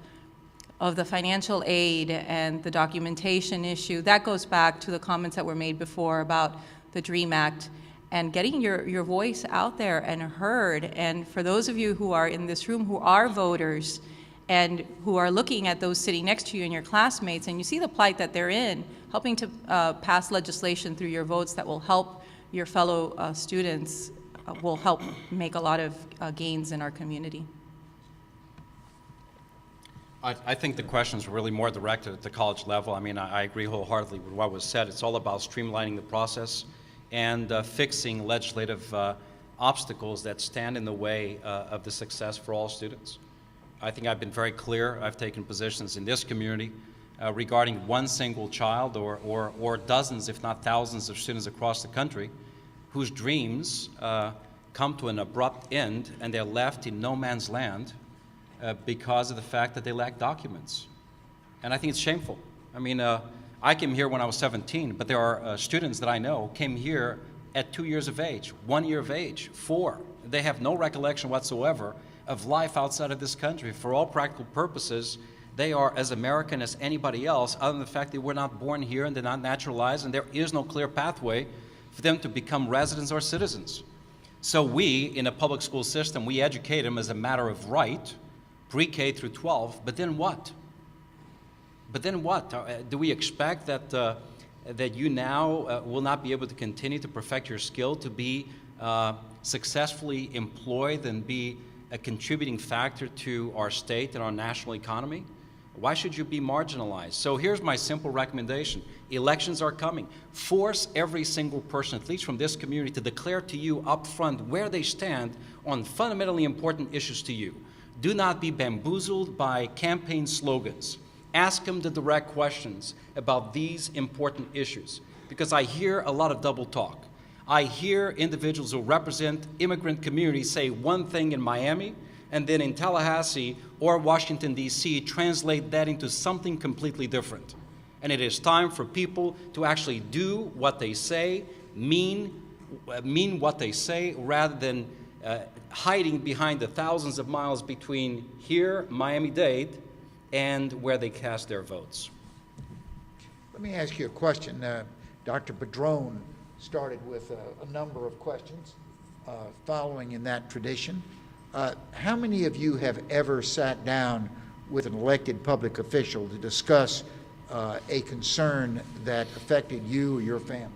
the financial aid and the documentation issue, that goes back to the comments that were made before about the DREAM Act and getting your voice out there and heard. And for those of you who are in this room who are voters and who are looking at those sitting next to you and your classmates, and you see the plight that they're in, helping to pass legislation through your votes that will help your fellow students will help make a lot of gains in our community. I think the questions were really more directed at the college level. I mean, I agree wholeheartedly with what was said. It's all about streamlining the process and fixing legislative obstacles that stand in the way of the success for all students. I think I've been very clear. I've taken positions in this community regarding one single child or dozens, if not thousands, of students across the country whose dreams come to an abrupt end and they're left in no man's land because of the fact that they lack documents. And I think it's shameful. I mean, I came here when I was 17, but there are students that I know came here at 2 years of age, 1 year of age, 4. They have no recollection whatsoever of life outside of this country. For all practical purposes, they are as American as anybody else, other than the fact that we're not born here and they're not naturalized, and there is no clear pathway for them to become residents or citizens. So we, in a public school system, we educate them as a matter of right, pre-K through 12, but then what? But then what? Do we expect that, that you now will not be able to continue to perfect your skill to be successfully employed and be a contributing factor to our state and our national economy? Why should you be marginalized? So here's my simple recommendation. Elections are coming. Force every single person, at least from this community, to declare to you up front where they stand on fundamentally important issues to you. Do not be bamboozled by campaign slogans. Ask them the direct questions about these important issues, because I hear a lot of double talk. I hear individuals who represent immigrant communities say one thing in Miami, and then in Tallahassee or Washington, D.C., translate that into something completely different. And it is time for people to actually do what they say, mean what they say, rather than hiding behind the thousands of miles between here, Miami-Dade, and where they cast their votes. Let me ask you a question. Dr. Padron started with a number of questions following in that tradition. How many of you have ever sat down with an elected public official to discuss a concern that affected you or your family?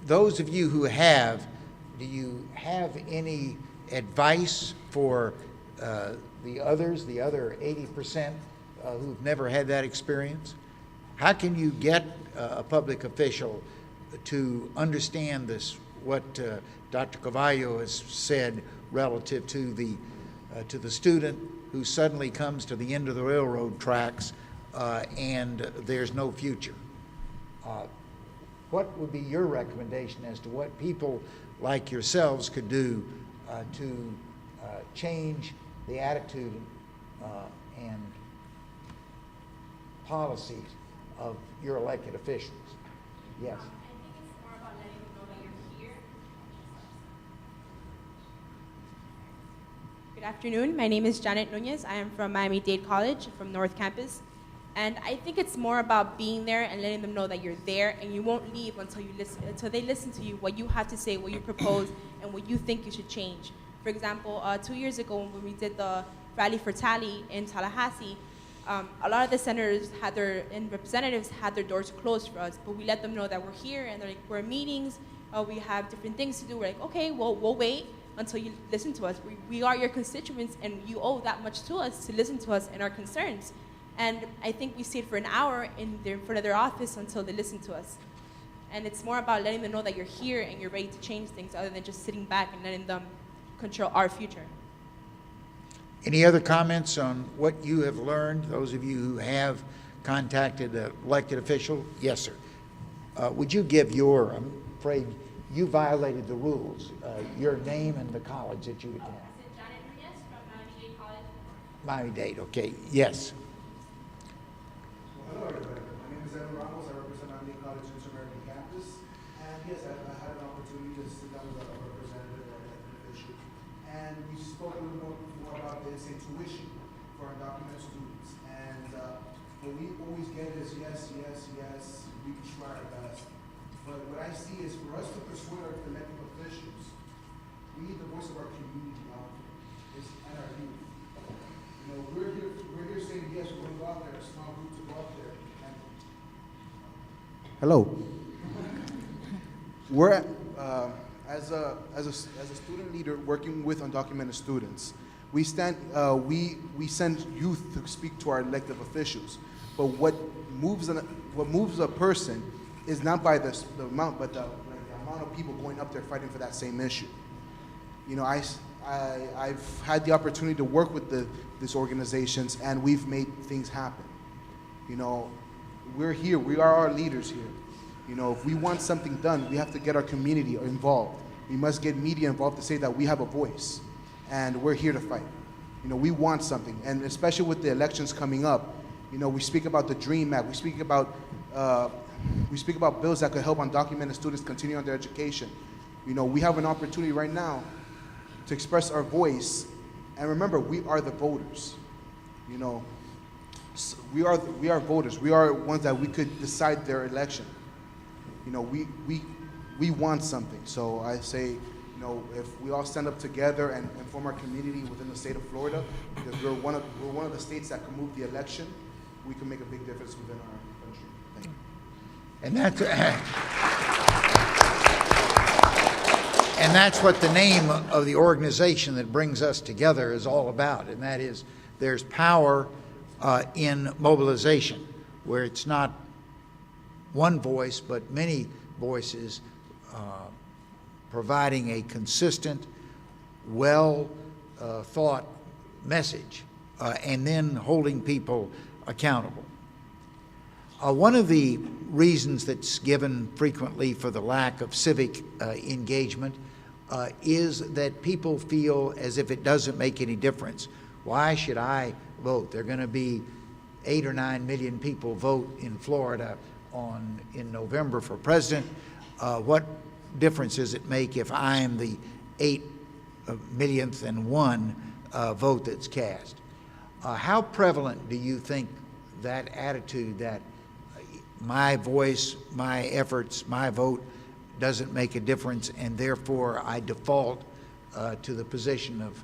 Those of you who have, do you have any advice for the others, the other 80% who've never had that experience? How can you get a public official to understand this, what Dr. Cavallo has said relative to the student who suddenly comes to the end of the railroad tracks and there's no future? What would be your recommendation as to what people like yourselves could do to change the attitude and policies of your elected officials? Yes. I think it's more about letting them know that you're here. Good afternoon. My name is Janet Nunez. I am from Miami-Dade College, from North Campus. And I think it's more about being there and letting them know that you're there, and you won't leave until they listen to you, what you have to say, what you propose, and what you think you should change. For example, 2 years ago when we did the Rally for Tally in Tallahassee, a lot of the senators and representatives had their doors closed for us, but we let them know that we're here, and they're like, we're in meetings, we have different things to do. We're like, okay, well, we'll wait until you listen to us. We are your constituents, and you owe that much to us to listen to us and our concerns. And I think we stayed for an hour in front of their office until they listened to us. And it's more about letting them know that you're here and you're ready to change things, other than just sitting back and letting them control our future. Any other comments on what you have learned, those of you who have contacted an elected official? Yes, sir. Would you give I'm afraid you violated the rules, your name and the college that you attend? Is it Janet Nunez from Miami-Dade College? Miami-Dade, okay. Yes. Hello everybody, my name is Evan Ramos. I represent Miami-Dade College Inter-American Campus. And yes, I had an opportunity to sit down with a representative of that issue. And we spoke a little more about this tuition for our undocumented students. And what we always get is yes, yes, yes, we can try our best. But what I see is for us to persuade our elected officials, we need the voice of our community out there and our youth. You know, we're here saying yes, we're going to go out there, a small group to go out there. Hello. We're as a student leader working with undocumented students, we send youth to speak to our elected officials. But what moves a person is not by the amount, but the amount of people going up there fighting for that same issue. You know, I've had the opportunity to work with these organizations, and we've made things happen. You know, we're here. We are our leaders here. You know, if we want something done, we have to get our community involved. We must get media involved to say that we have a voice, and we're here to fight. You know, we want something, and especially with the elections coming up, you know, we speak about the DREAM Act. We speak about bills that could help undocumented students continue on their education. You know, we have an opportunity right now to express our voice, and remember, we are the voters. You know, we are voters. We are ones that we could decide their election. You know, we want something. So I say, you know, if we all stand up together and form our community within the state of Florida, because we're one of the states that can move the election, we can make a big difference within our country. Thank you. And that's what the name of the organization that brings us together is all about, and that is there's power in mobilization, where it's not one voice but many voices providing a consistent, well thought message, and then holding people accountable. One of the reasons that's given frequently for the lack of civic engagement is that people feel as if it doesn't make any difference. Why should I vote? There are going to be 8 or 9 million people vote in Florida in November for president. What difference does it make if I am the 8 millionth and one vote that's cast? How prevalent do you think that attitude that my voice, my efforts, my vote doesn't make a difference, and therefore I default to the position of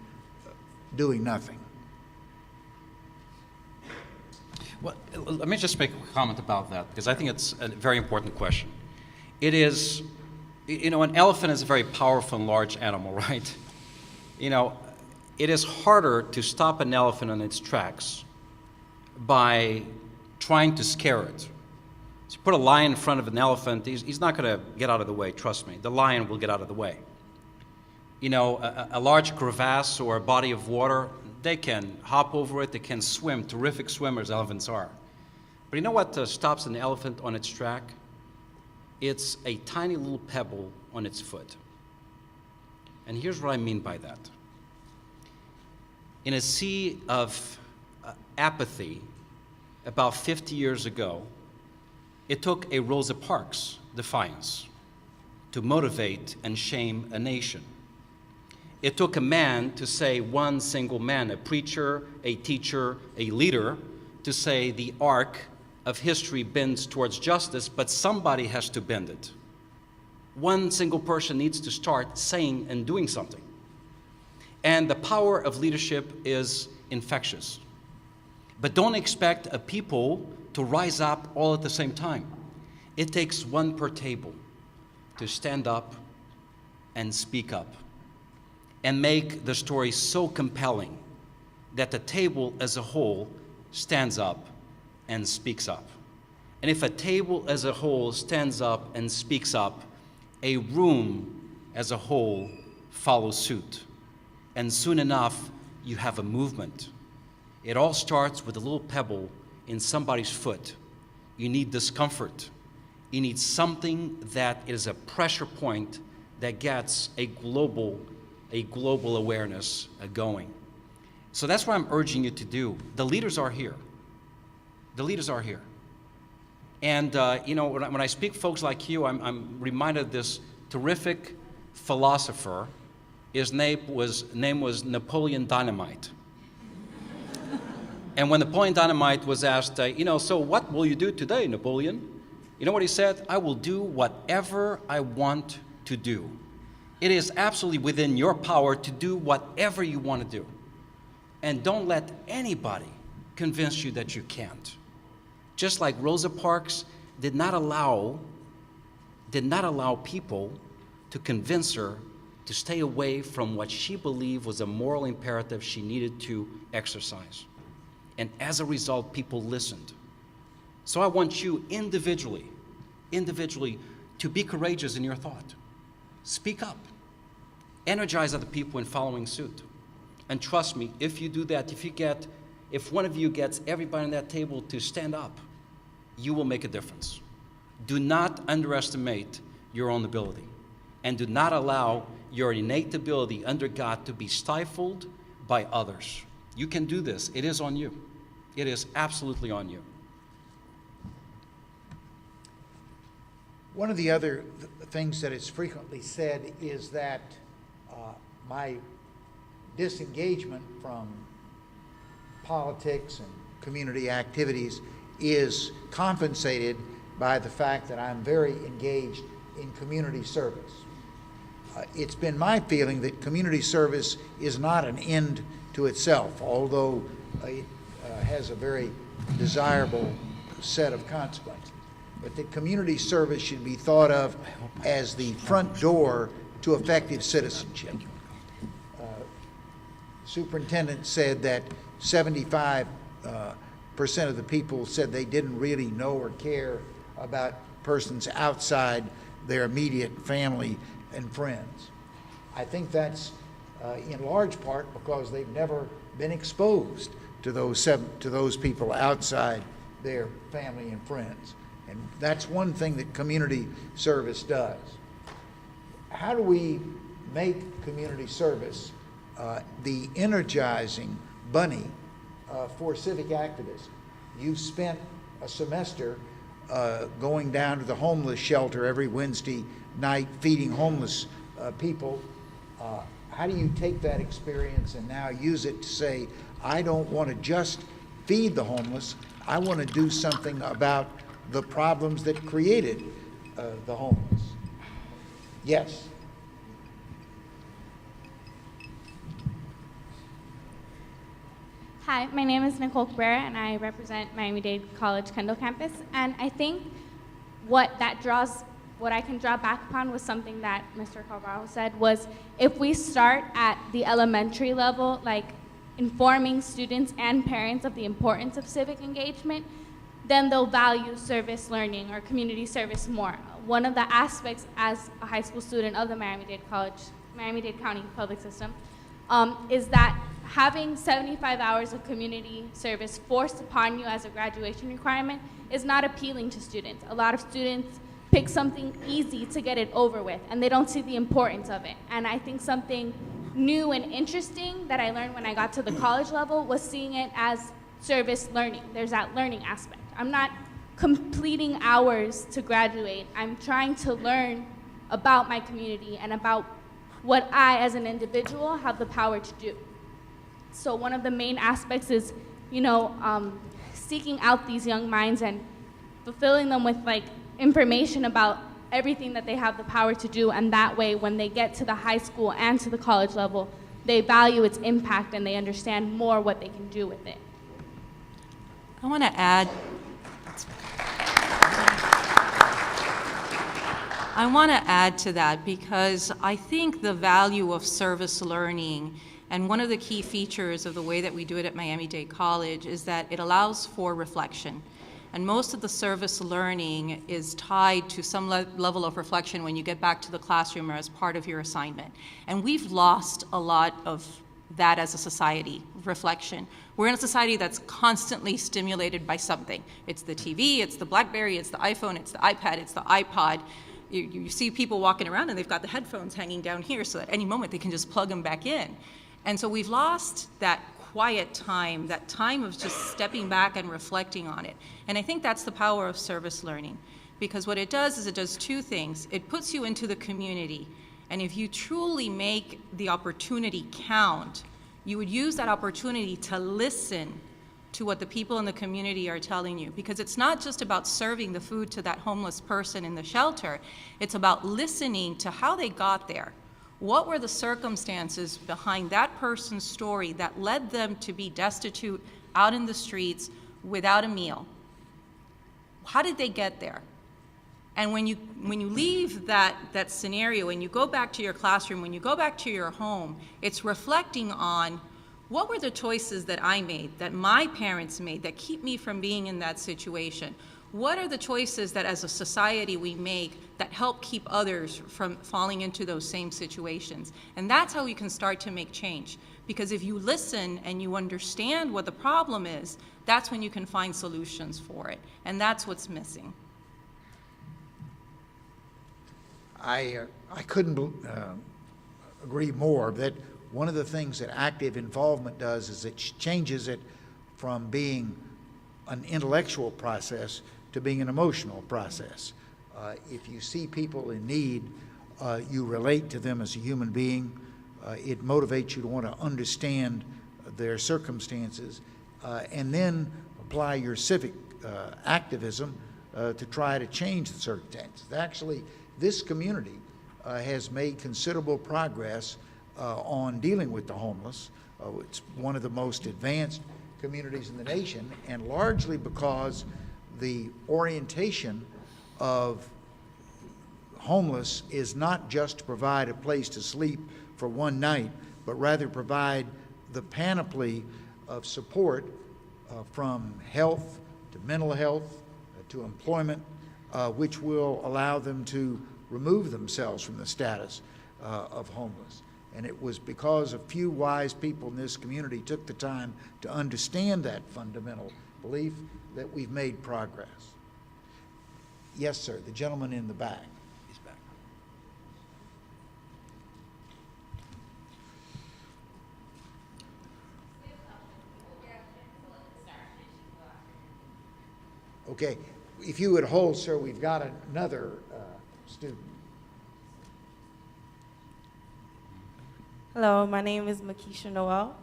doing nothing? Well, let me just make a comment about that, because I think it's a very important question. It is, you know, an elephant is a very powerful and large animal, right? You know, it is harder to stop an elephant in its tracks by trying to scare it. So you put a lion in front of an elephant, he's not going to get out of the way, trust me. The lion will get out of the way. You know, a large crevasse or a body of water, they can hop over it, they can swim, terrific swimmers elephants are. But you know what stops an elephant on its track? It's a tiny little pebble on its foot. And here's what I mean by that. In a sea of apathy, about 50 years ago, it took a Rosa Parks defiance to motivate and shame a nation. It took a man to say, one single man, a preacher, a teacher, a leader, to say the arc of history bends towards justice, but somebody has to bend it. One single person needs to start saying and doing something. And the power of leadership is infectious. But don't expect a people to rise up all at the same time. It takes one per table to stand up and speak up and make the story so compelling that the table as a whole stands up and speaks up. And if a table as a whole stands up and speaks up, a room as a whole follows suit. And soon enough, you have a movement. It all starts with a little pebble in somebody's foot. You need discomfort. You need something that is a pressure point that gets a global awareness going. So that's what I'm urging you to do. The leaders are here. The leaders are here. And you know, when I speak folks like you, I'm reminded of this terrific philosopher. His name was Napoleon Dynamite. And when Napoleon Dynamite was asked, you know, so what will you do today, Napoleon? You know what he said? I will do whatever I want to do. It is absolutely within your power to do whatever you want to do. And don't let anybody convince you that you can't. Just like Rosa Parks did not allow people to convince her to stay away from what she believed was a moral imperative she needed to exercise. And as a result, people listened. So I want you individually to be courageous in your thought. Speak up. Energize other people in following suit. And trust me, if you do that, if one of you gets everybody on that table to stand up, you will make a difference. Do not underestimate your own ability. And do not allow your innate ability under God to be stifled by others. You can do this. It is on you. It is absolutely on you. One of the other things that is frequently said is that my disengagement from politics and community activities is compensated by the fact that I'm very engaged in community service. It's been my feeling that community service is not an end to itself, although it has a very desirable set of consequences. But that community service should be thought of as the front door to effective citizenship. Superintendent said that 75% of the people said they didn't really know or care about persons outside their immediate family and friends. I think that's in large part because they've never been exposed to those people outside their family and friends. And that's one thing that community service does. How do we make community service the energizing bunny for civic activism? You spent a semester going down to the homeless shelter every Wednesday night feeding homeless people. How do you take that experience and now use it to say, I don't want to just feed the homeless, I want to do something about the problems that created the homeless? Yes. Hi, my name is Nicole Cabrera, and I represent Miami-Dade College Kendall campus. And I think what I can draw back upon was something that Mr. Carvalho said, was if we start at the elementary level, like informing students and parents of the importance of civic engagement, then they'll value service learning or community service more. One of the aspects as a high school student of the Miami-Dade County public system is that having 75 hours of community service forced upon you as a graduation requirement is not appealing to students. A lot of students pick something easy to get it over with, and they don't see the importance of it. And I think something new and interesting that I learned when I got to the college level was seeing it as service learning. There's that learning aspect. I'm not completing hours to graduate. I'm trying to learn about my community and about what I, as an individual, have the power to do. So one of the main aspects is, seeking out these young minds and fulfilling them with information about everything that they have the power to do, and that way when they get to the high school and to the college level, they value its impact and they understand more what they can do with it. I want to add to that because I think the value of service learning, and one of the key features of the way that we do it at Miami-Dade College, is that it allows for reflection. And most of the service learning is tied to some level of reflection when you get back to the classroom or as part of your assignment. And we've lost a lot of that as a society, reflection. We're in a society that's constantly stimulated by something. It's the TV, it's the BlackBerry, it's the iPhone, it's the iPad, it's the iPod. You see people walking around and they've got the headphones hanging down here so at any moment they can just plug them back in. And so we've lost that quiet time, that time of just stepping back and reflecting on it. And I think that's the power of service learning, because what it does is it does two things. It puts you into the community, and if you truly make the opportunity count, you would use that opportunity to listen to what the people in the community are telling you, because it's not just about serving the food to that homeless person in the shelter, it's about listening to how they got there. What were the circumstances behind that person's story that led them to be destitute, out in the streets, without a meal? How did they get there? And when you leave that scenario and you go back to your classroom, when you go back to your home, it's reflecting on what were the choices that I made, that my parents made, that keep me from being in that situation? What are the choices that as a society we make that help keep others from falling into those same situations? And that's how we can start to make change. Because if you listen and you understand what the problem is, that's when you can find solutions for it. And that's what's missing. I couldn't agree more that one of the things that active involvement does is it changes it from being an intellectual process to being an emotional process. If you see people in need, you relate to them as a human being. It motivates you to want to understand their circumstances and then apply your civic activism to try to change the circumstances. Actually, this community has made considerable progress on dealing with the homeless. It's one of the most advanced communities in the nation, and largely because the orientation of homeless is not just to provide a place to sleep for one night, but rather provide the panoply of support from health to mental health to employment, which will allow them to remove themselves from the status of homeless. And it was because a few wise people in this community took the time to understand that fundamental belief that we've made progress. Yes, sir, the gentleman in the back. He's back. Okay, if you would hold, sir, we've got another student. Hello, my name is Makisha Noel,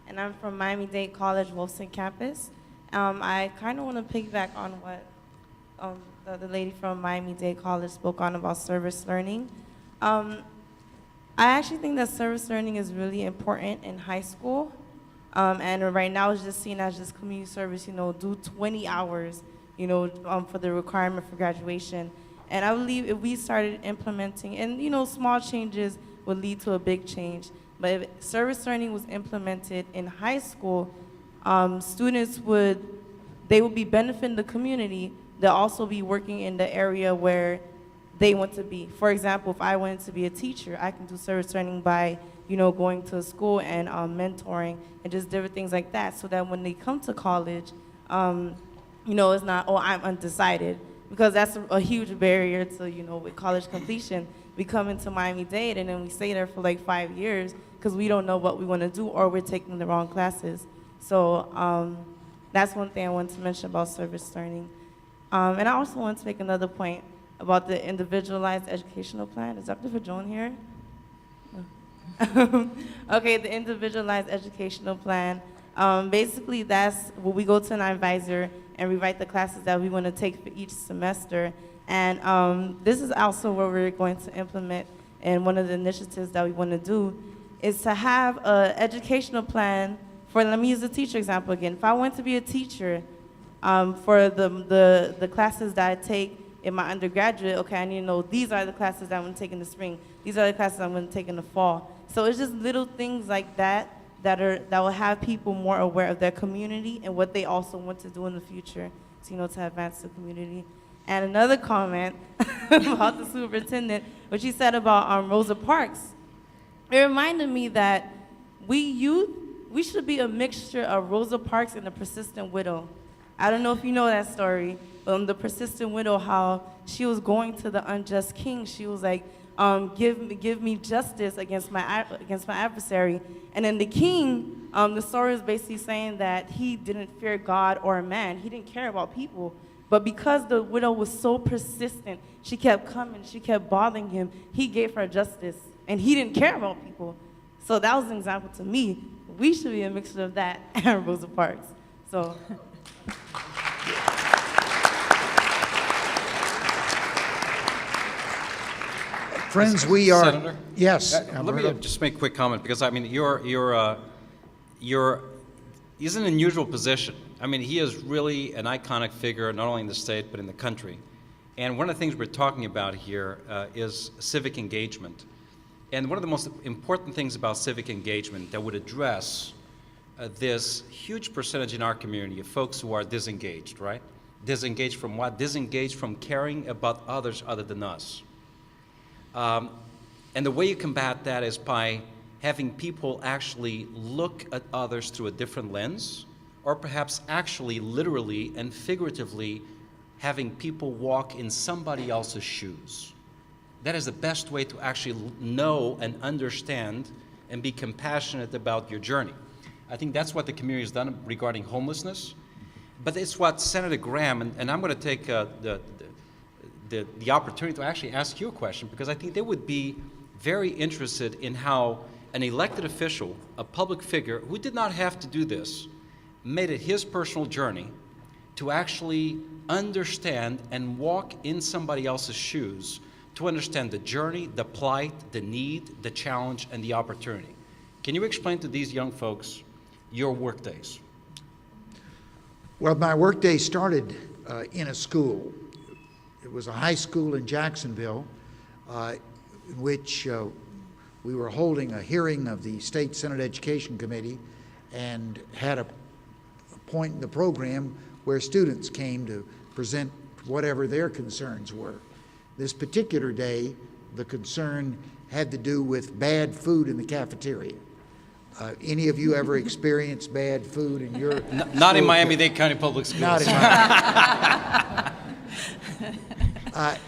and I'm from Miami-Dade College Wolfson campus. I kind of want to piggyback on what the lady from Miami-Dade College spoke on about service learning. I actually think that service learning is really important in high school. And right now it's just seen as just community service, do 20 hours, for the requirement for graduation. And I believe if we started implementing, and small changes would lead to a big change. But if service learning was implemented in high school, students would be benefiting the community. They'll also be working in the area where they want to be. For example, if I wanted to be a teacher, I can do service learning by going to school and mentoring and just different things like that, so that when they come to college, it's not, oh, I'm undecided, because that's a huge barrier to, with college completion. We come into Miami-Dade and then we stay there for like 5 years because we don't know what we want to do, or we're taking the wrong classes. So that's one thing I wanted to mention about service learning. And I also want to make another point about the individualized educational plan. Is Dr. Padron here? Okay, the individualized educational plan. Basically, that's where we go to an advisor and we write the classes that we want to take for each semester. And this is also where we're going to implement, and one of the initiatives that we want to do is to have an educational plan for, let me use the teacher example again. If I want to be a teacher, for the classes that I take in my undergraduate, okay, I need to know these are the classes that I'm going to take in the spring. These are the classes I'm going to take in the fall. So it's just little things like that that will have people more aware of their community and what they also want to do in the future, so, to advance the community. And another comment about the superintendent, what she said about Rosa Parks, it reminded me that we should be a mixture of Rosa Parks and the Persistent Widow. I don't know if you know that story, but the Persistent Widow, how she was going to the unjust king. She was like, give me justice against my adversary. And then the king, the story is basically saying that he didn't fear God or man. He didn't care about people. But because the widow was so persistent, she kept coming, she kept bothering him, he gave her justice. And he didn't care about people. So that was an example to me. We should be a mixture of that and Rosa Parks. So. Friends, we are. Senator? Yes. Let me just make a quick comment, because I mean, he's in an unusual position. I mean, he is really an iconic figure, not only in the state, but in the country. And one of the things we're talking about here is civic engagement. And one of the most important things about civic engagement that would address this huge percentage in our community of folks who are disengaged, right? Disengaged from what? Disengaged from caring about others other than us. And the way you combat that is by having people actually look at others through a different lens, or perhaps actually literally and figuratively having people walk in somebody else's shoes. That is the best way to actually know and understand and be compassionate about your journey. I think that's what the community has done regarding homelessness, but it's what Senator Graham, and I'm going to take the opportunity to actually ask you a question, because I think they would be very interested in how an elected official, a public figure, who did not have to do this, made it his personal journey to actually understand and walk in somebody else's shoes, to understand the journey, the plight, the need, the challenge, and the opportunity. Can you explain to these young folks your work days? Well, my work day started in a school. It was a high school in Jacksonville, in which we were holding a hearing of the State Senate Education Committee, and had a point in the program where students came to present whatever their concerns were. This particular day, the concern had to do with bad food in the cafeteria. Any of you ever experienced bad food in your Not in school? Miami-Dade County Public Schools. Not in Miami.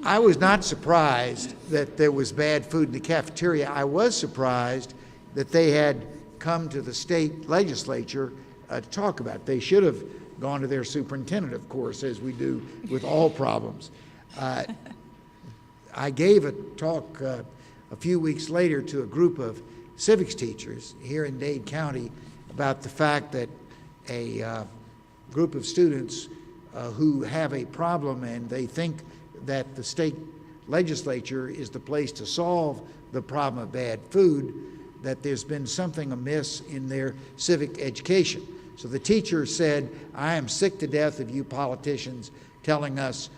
I was not surprised that there was bad food in the cafeteria. I was surprised that they had come to the state legislature to talk about it. They should have gone to their superintendent, of course, as we do with all problems. I gave a talk a few weeks later to a group of civics teachers here in Dade County about the fact that a group of students who have a problem and they think that the state legislature is the place to solve the problem of bad food, that there's been something amiss in their civic education. So the teacher said, I am sick to death of you politicians telling us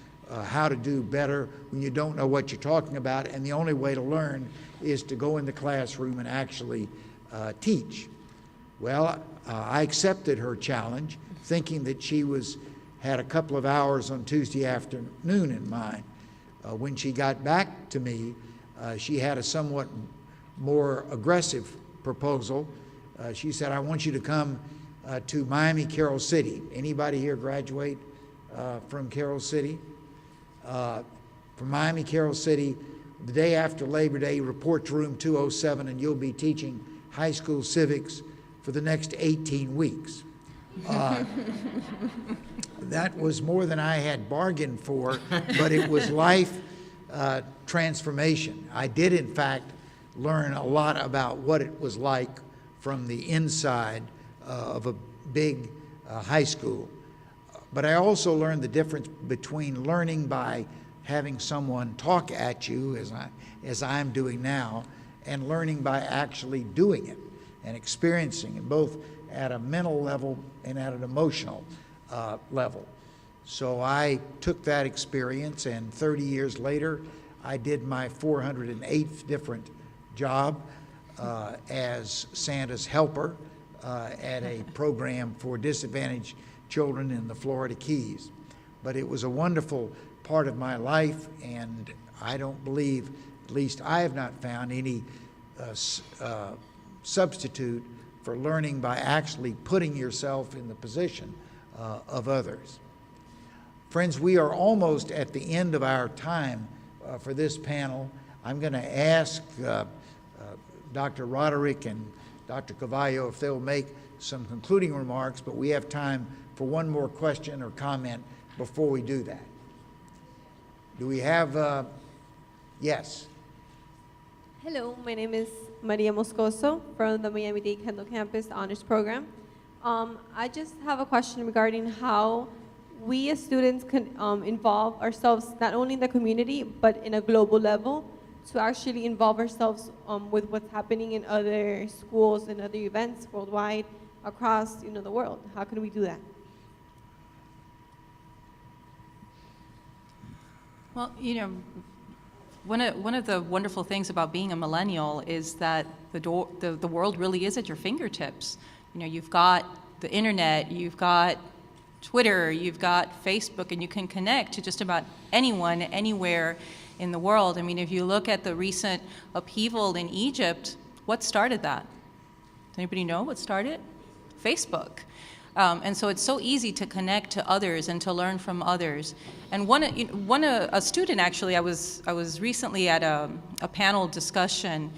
how to do better when you don't know what you're talking about, and the only way to learn is to go in the classroom and actually teach. Well, I accepted her challenge, thinking that she had a couple of hours on Tuesday afternoon in mind. When she got back to me, she had a somewhat more aggressive proposal. She said, I want you to come to Miami Carol City. Anybody here graduate from Carol City? From Miami Carol City, the day after Labor Day, report to room 207, and you'll be teaching high school civics for the next 18 weeks. That was more than I had bargained for, but it was life transformation. I did, in fact, learn a lot about what it was like from the inside of a big high school. But I also learned the difference between learning by having someone talk at you, as I'm doing now, and learning by actually doing it and experiencing it, both at a mental level and at an emotional level. So I took that experience, and 30 years later, I did my 408th different job as Santa's helper at a program for disadvantaged children in the Florida Keys. But it was a wonderful part of my life, and I don't believe, at least I have not found any substitute for learning by actually putting yourself in the position of others. Friends, we are almost at the end of our time for this panel. I'm going to ask Dr. Roderick and Dr. Cavallo if they'll make some concluding remarks, but we have time for one more question or comment before we do that. Do we have, yes? Hello, my name is Maria Moscoso from the Miami-Dade Kendall Campus Honors Program. I just have a question regarding how we as students can involve ourselves not only in the community but in a global level to actually involve ourselves with what's happening in other schools and other events worldwide across the world. How can we do that? Well, one of the wonderful things about being a millennial is that the world really is at your fingertips. You've got the internet, you've got Twitter, you've got Facebook, and you can connect to just about anyone, anywhere in the world. I mean, if you look at the recent upheaval in Egypt, what started that? Does anybody know what started? Facebook. And so it's so easy to connect to others and to learn from others. And a student, actually, I was recently at a panel discussion,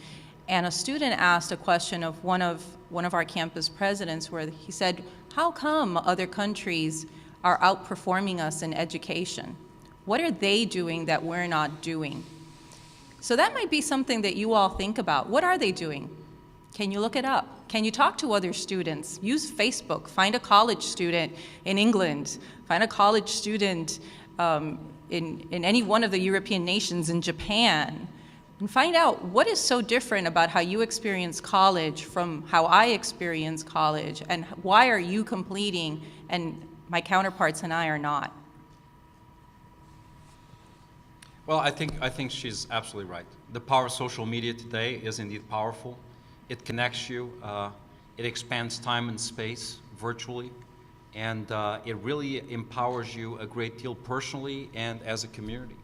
and a student asked a question of one of our campus presidents, where he said, how come other countries are outperforming us in education? What are they doing that we're not doing? So that might be something that you all think about. What are they doing? Can you look it up? Can you talk to other students? Use Facebook. Find a college student in England. Find a college student in any one of the European nations, in Japan. And find out what is so different about how you experience college from how I experience college, and why are you completing and my counterparts and I are not. Well, I think she's absolutely right. The power of social media today is indeed powerful. It connects you. It expands time and space virtually. And it really empowers you a great deal personally and as a community.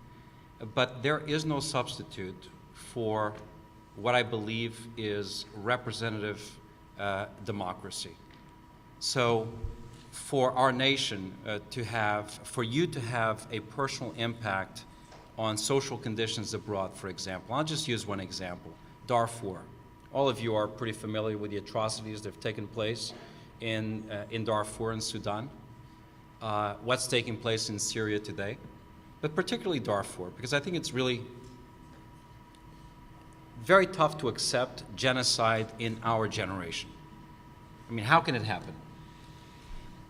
But there is no substitute for what I believe is representative democracy. So for our nation for you to have a personal impact on social conditions abroad, for example. I'll just use one example, Darfur. All of you are pretty familiar with the atrocities that have taken place in Darfur in Sudan, what's taking place in Syria today, but particularly Darfur, because I think it's really very tough to accept genocide in our generation. I mean, how can it happen?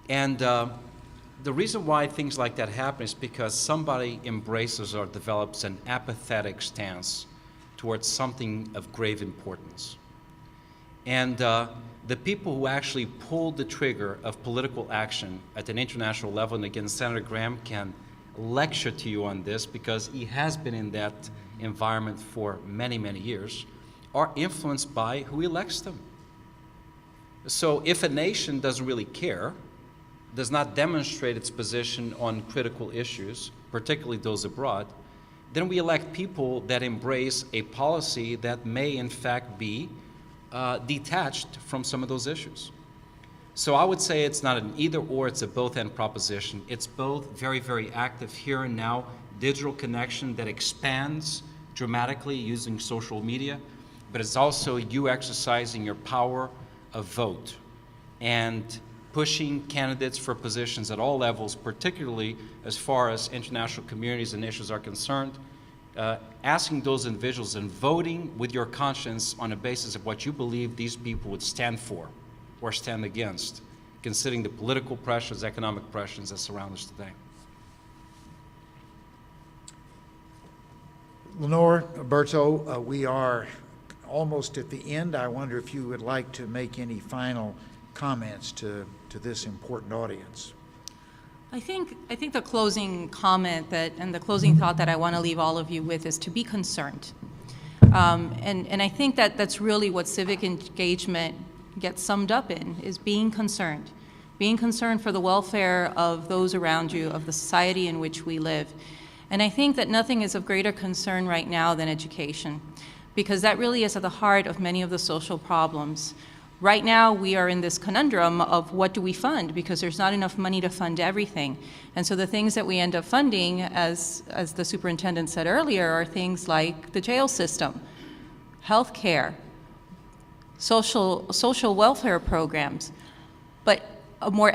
And the reason why things like that happen is because somebody embraces or develops an apathetic stance towards something of grave importance. And the people who actually pulled the trigger of political action at an international level, and again, Senator Graham can lecture to you on this because he has been in that environment for many, many years, are influenced by who elects them. So if a nation doesn't really care, does not demonstrate its position on critical issues, particularly those abroad, then we elect people that embrace a policy that may in fact be detached from some of those issues. So I would say it's not an either or, it's a both-and proposition. It's both very, very active here and now, digital connection that expands dramatically using social media, but it's also you exercising your power of vote and pushing candidates for positions at all levels, particularly as far as international communities and issues are concerned, asking those individuals and voting with your conscience on the basis of what you believe these people would stand for or stand against, considering the political pressures, economic pressures that surround us today. Lenore, Berto, we are almost at the end. I wonder if you would like to make any final comments to this important audience. I think the closing comment and the closing thought that I want to leave all of you with is to be concerned. And I think that's really what civic engagement gets summed up in, is being concerned. Being concerned for the welfare of those around you, of the society in which we live. And I think that nothing is of greater concern right now than education, because that really is at the heart of many of the social problems. Right now, we are in this conundrum of what do we fund, because there's not enough money to fund everything. And so the things that we end up funding, as the superintendent said earlier, are things like the jail system, health care, social welfare programs. But the more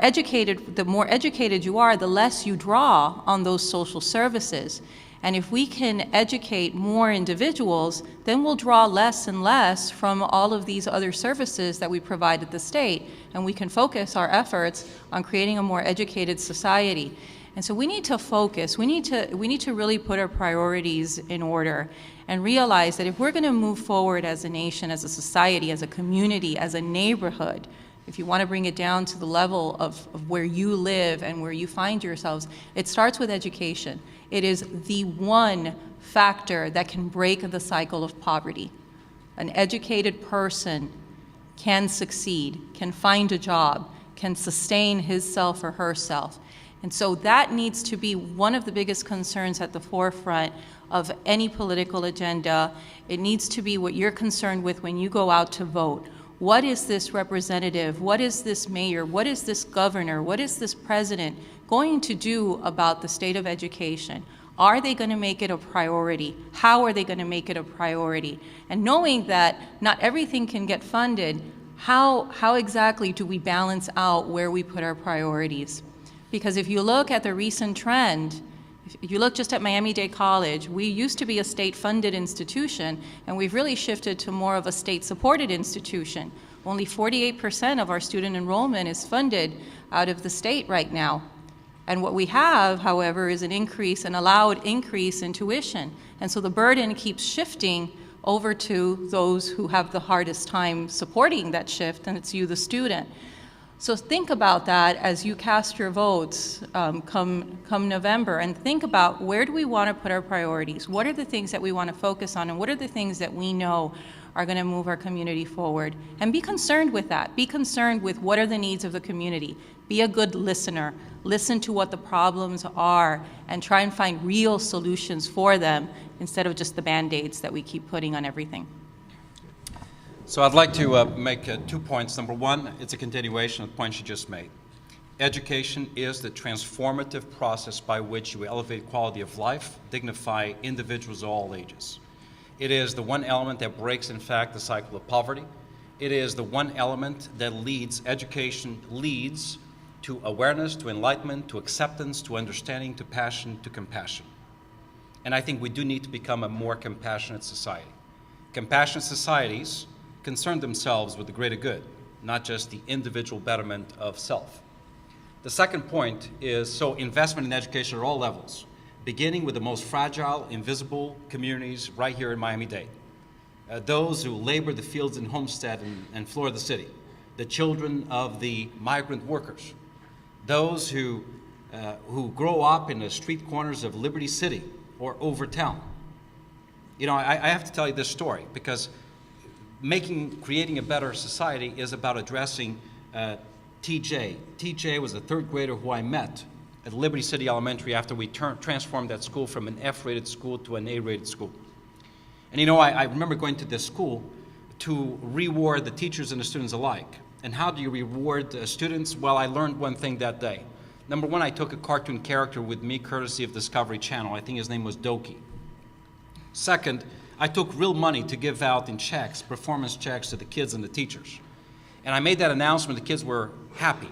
educated you are, the less you draw on those social services. And if we can educate more individuals, then we'll draw less and less from all of these other services that we provide at the state, and we can focus our efforts on creating a more educated society. And so we need to focus. We need to really put our priorities in order and realize that if we're going to move forward as a nation, as a society, as a community, as a neighborhood, if you want to bring it down to the level of where you live and where you find yourselves, it starts with education. It is the one factor that can break the cycle of poverty. An educated person can succeed, can find a job, can sustain himself or herself. And so that needs to be one of the biggest concerns at the forefront of any political agenda. It needs to be what you're concerned with when you go out to vote. What is this representative? What is this mayor? What is this governor? What is this president going to do about the state of education? Are they going to make it a priority? How are they going to make it a priority? And knowing that not everything can get funded, how exactly do we balance out where we put our priorities? Because if you look at the recent trend, if you look just at Miami-Dade College, we used to be a state-funded institution, and we've really shifted to more of a state-supported institution. Only 48% of our student enrollment is funded out of the state right now. And what we have, however, is an allowed increase in tuition. And so the burden keeps shifting over to those who have the hardest time supporting that shift, and it's you, the student. So think about that as you cast your votes come November, and think about where do we want to put our priorities? What are the things that we want to focus on, and what are the things that we know are going to move our community forward? And be concerned with that. Be concerned with what are the needs of the community. Be a good listener. Listen to what the problems are and try and find real solutions for them instead of just the Band-Aids that we keep putting on everything. So I'd like to make 2 points. Number one, it's a continuation of the point you just made. Education is the transformative process by which you elevate quality of life, dignify individuals of all ages. It is the one element that breaks, in fact, the cycle of poverty. It is the one element that education leads to awareness, to enlightenment, to acceptance, to understanding, to passion, to compassion. And I think we do need to become a more compassionate society. Compassionate societies concern themselves with the greater good, not just the individual betterment of self. The second point is, so investment in education at all levels, beginning with the most fragile, invisible communities right here in Miami-Dade. Those who labor the fields in Homestead and Florida City, the children of the migrant workers, those who grow up in the street corners of Liberty City or Overtown. You know, I have to tell you this story because creating a better society is about addressing TJ. TJ was a third grader who I met at Liberty City Elementary after we transformed that school from an F-rated school to an A-rated school. And you know, I remember going to this school to reward the teachers and the students alike. And how do you reward students? Well, I learned one thing that day. Number one, I took a cartoon character with me, courtesy of Discovery Channel. I think his name was Doki. Second, I took real money to give out in checks, performance checks to the kids and the teachers. And I made that announcement, the kids were happy.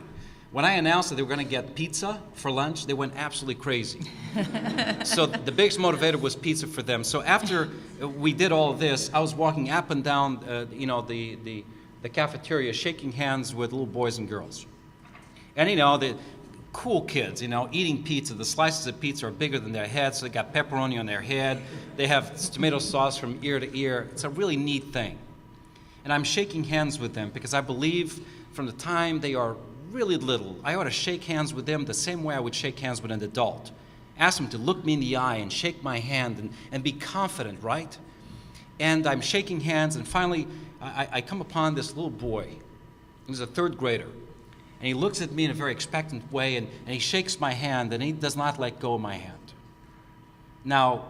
When I announced that they were going to get pizza for lunch, they went absolutely crazy. So the biggest motivator was pizza for them. So after we did all of this, I was walking up and down the cafeteria, shaking hands with little boys and girls. And you know, the cool kids, you know, eating pizza. The slices of pizza are bigger than their heads, so they got pepperoni on their head. They have tomato sauce from ear to ear. It's a really neat thing. And I'm shaking hands with them because I believe from the time they are really little, I ought to shake hands with them the same way I would shake hands with an adult. Ask them to look me in the eye and shake my hand and be confident, right? And I'm shaking hands, and finally I come upon this little boy. He's a third grader. And he looks at me in a very expectant way, and he shakes my hand, and he does not let go of my hand. Now,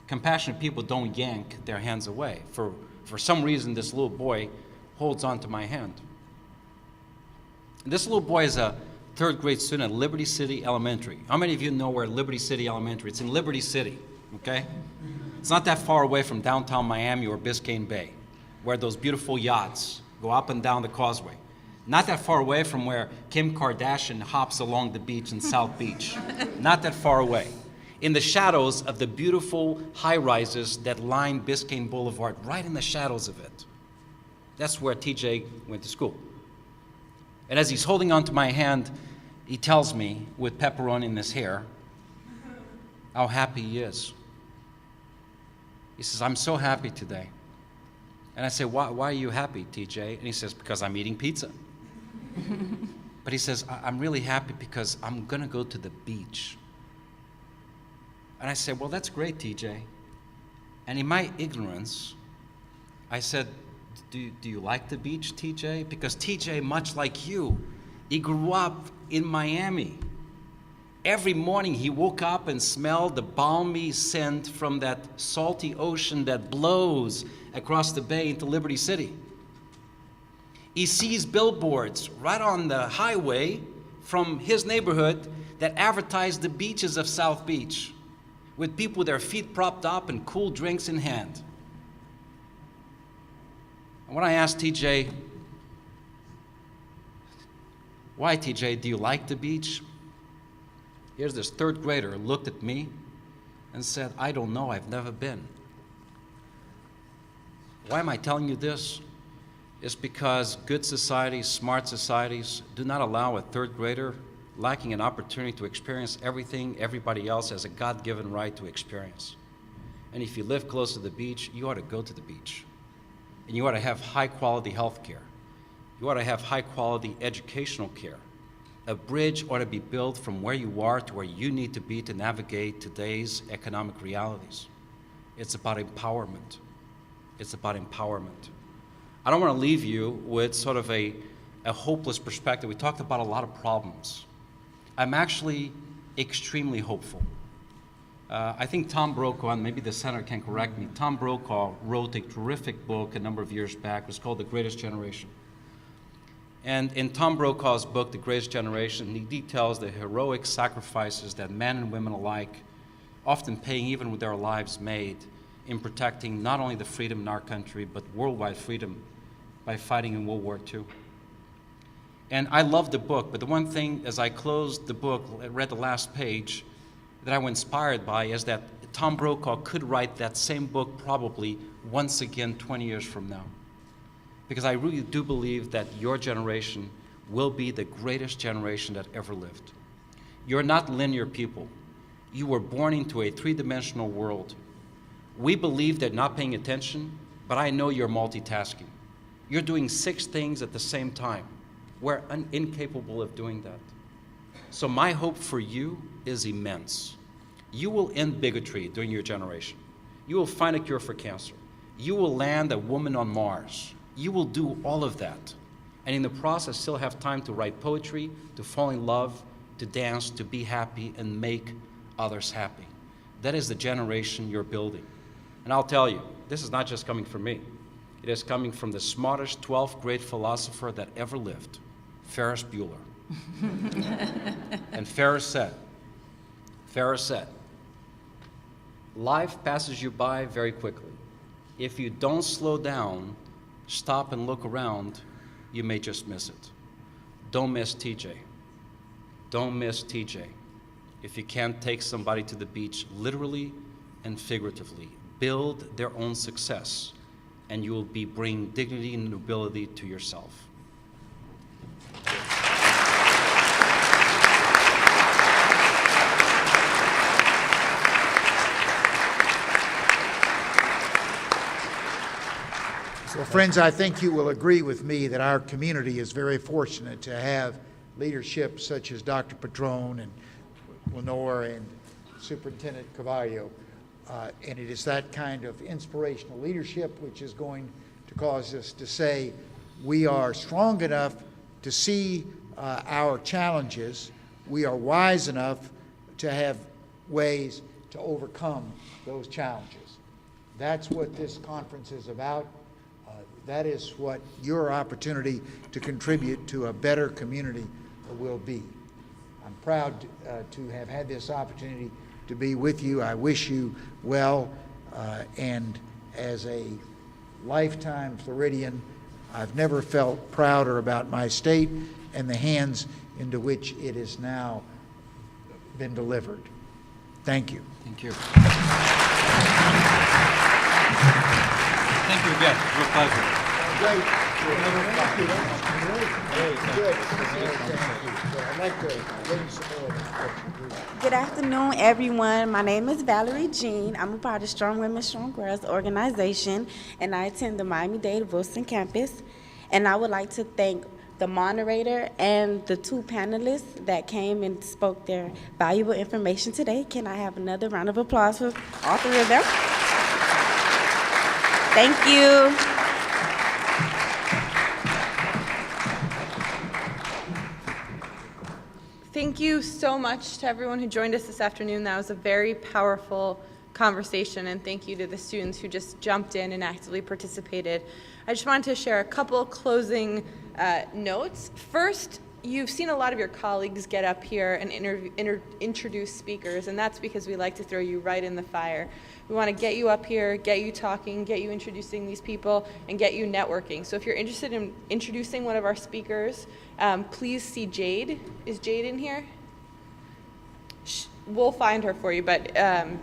compassionate people don't yank their hands away. For some reason, this little boy holds on to my hand. And this little boy is a third grade student at Liberty City Elementary. How many of you know where Liberty City Elementary? It's in Liberty City, okay? It's not that far away from downtown Miami or Biscayne Bay, where those beautiful yachts go up and down the causeway. Not that far away from where Kim Kardashian hops along the beach in South Beach. Not that far away. In the shadows of the beautiful high-rises that line Biscayne Boulevard, right in the shadows of it. That's where TJ went to school. And as he's holding onto my hand, he tells me, with pepperoni in his hair, how happy he is. He says, "I'm so happy today." And I say, why are you happy, TJ? And he says, "Because I'm eating pizza." But he says, "I'm really happy because I'm going to go to the beach." And I said, "Well, that's great, TJ." And in my ignorance, I said, do you like the beach, TJ? Because TJ, much like you, he grew up in Miami. Every morning he woke up and smelled the balmy scent from that salty ocean that blows across the bay into Liberty City. He sees billboards right on the highway from his neighborhood that advertise the beaches of South Beach, with people with their feet propped up and cool drinks in hand. And when I asked TJ, "Why, TJ, do you like the beach?" Here's this third grader looked at me and said, "I don't know, I've never been." Why am I telling you this? It's because good societies, smart societies, do not allow a third grader lacking an opportunity to experience everything everybody else has a God-given right to experience. And if you live close to the beach, you ought to go to the beach. And you ought to have high-quality health care. You ought to have high-quality educational care. A bridge ought to be built from where you are to where you need to be to navigate today's economic realities. It's about empowerment. It's about empowerment. I don't want to leave you with sort of a a hopeless perspective. We talked about a lot of problems. I'm actually extremely hopeful. I think Tom Brokaw, and maybe the senator can correct me, Tom Brokaw wrote a terrific book a number of years back. It was called The Greatest Generation. And in Tom Brokaw's book, The Greatest Generation, he details the heroic sacrifices that men and women alike, often paying even with their lives, made in protecting not only the freedom in our country, but worldwide freedom by fighting in World War II. And I love the book, but the one thing, as I closed the book, read the last page, that I was inspired by is that Tom Brokaw could write that same book probably once again 20 years from now. Because I really do believe that your generation will be the greatest generation that ever lived. You're not linear people. You were born into a three-dimensional world. We believe that not paying attention, but I know you're multitasking. You're doing 6 things at the same time. We're incapable of doing that. So my hope for you is immense. You will end bigotry during your generation. You will find a cure for cancer. You will land a woman on Mars. You will do all of that. And in the process, still have time to write poetry, to fall in love, to dance, to be happy, and make others happy. That is the generation you're building. And I'll tell you, this is not just coming from me. It is coming from the smartest 12th grade philosopher that ever lived, Ferris Bueller. And Ferris said, life passes you by very quickly. If you don't slow down, stop and look around, you may just miss it. Don't miss TJ. Don't miss TJ. If you can't take somebody to the beach literally and figuratively, build their own success, and you will be bringing dignity and nobility to yourself. Well, friends, I think you will agree with me that our community is very fortunate to have leadership such as Dr. Padron and Lenore and Superintendent Carvalho. And it is that kind of inspirational leadership which is going to cause us to say we are strong enough to see our challenges. We are wise enough to have ways to overcome those challenges. That's what this conference is about. That is what your opportunity to contribute to a better community will be. I'm proud to have had this opportunity to be with you. I wish you well, and as a lifetime Floridian, I've never felt prouder about my state and the hands into which it has now been delivered. Thank you. Thank you. Thank you again. Real pleasure. Great. Thank you. Good. I'd like to give you some more. Good afternoon, everyone. My name is Valerie Jean. I'm a part of Strong Women, Strong Girls organization, and I attend the Miami-Dade Wilson campus. And I would like to thank the moderator and the 2 panelists that came and spoke their valuable information today. Can I have another round of applause for all 3 of them? Thank you. Thank you so much to everyone who joined us this afternoon. That was a very powerful conversation, and thank you to the students who just jumped in and actively participated. I just wanted to share a couple closing notes. First, you've seen a lot of your colleagues get up here and introduce speakers, and that's because we like to throw you right in the fire. We want to get you up here, get you talking, get you introducing these people, and get you networking. So if you're interested in introducing one of our speakers, please see Jade. Is Jade in here? We'll find her for you, but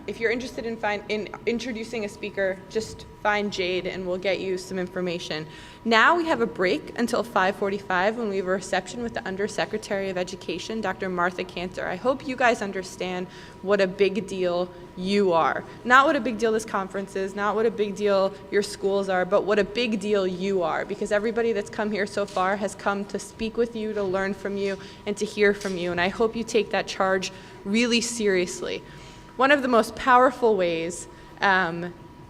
if you're interested in introducing a speaker, just find Jade and we'll get you some information. Now we have a break until 5:45 when we have a reception with the Undersecretary of Education, Dr. Martha Cantor. I hope you guys understand what a big deal you are. Not what a big deal this conference is, not what a big deal your schools are, but what a big deal you are, because everybody that's come here so far has come to speak with you, to learn from you, and to hear from you, and I hope you take that charge really seriously. One of the most powerful ways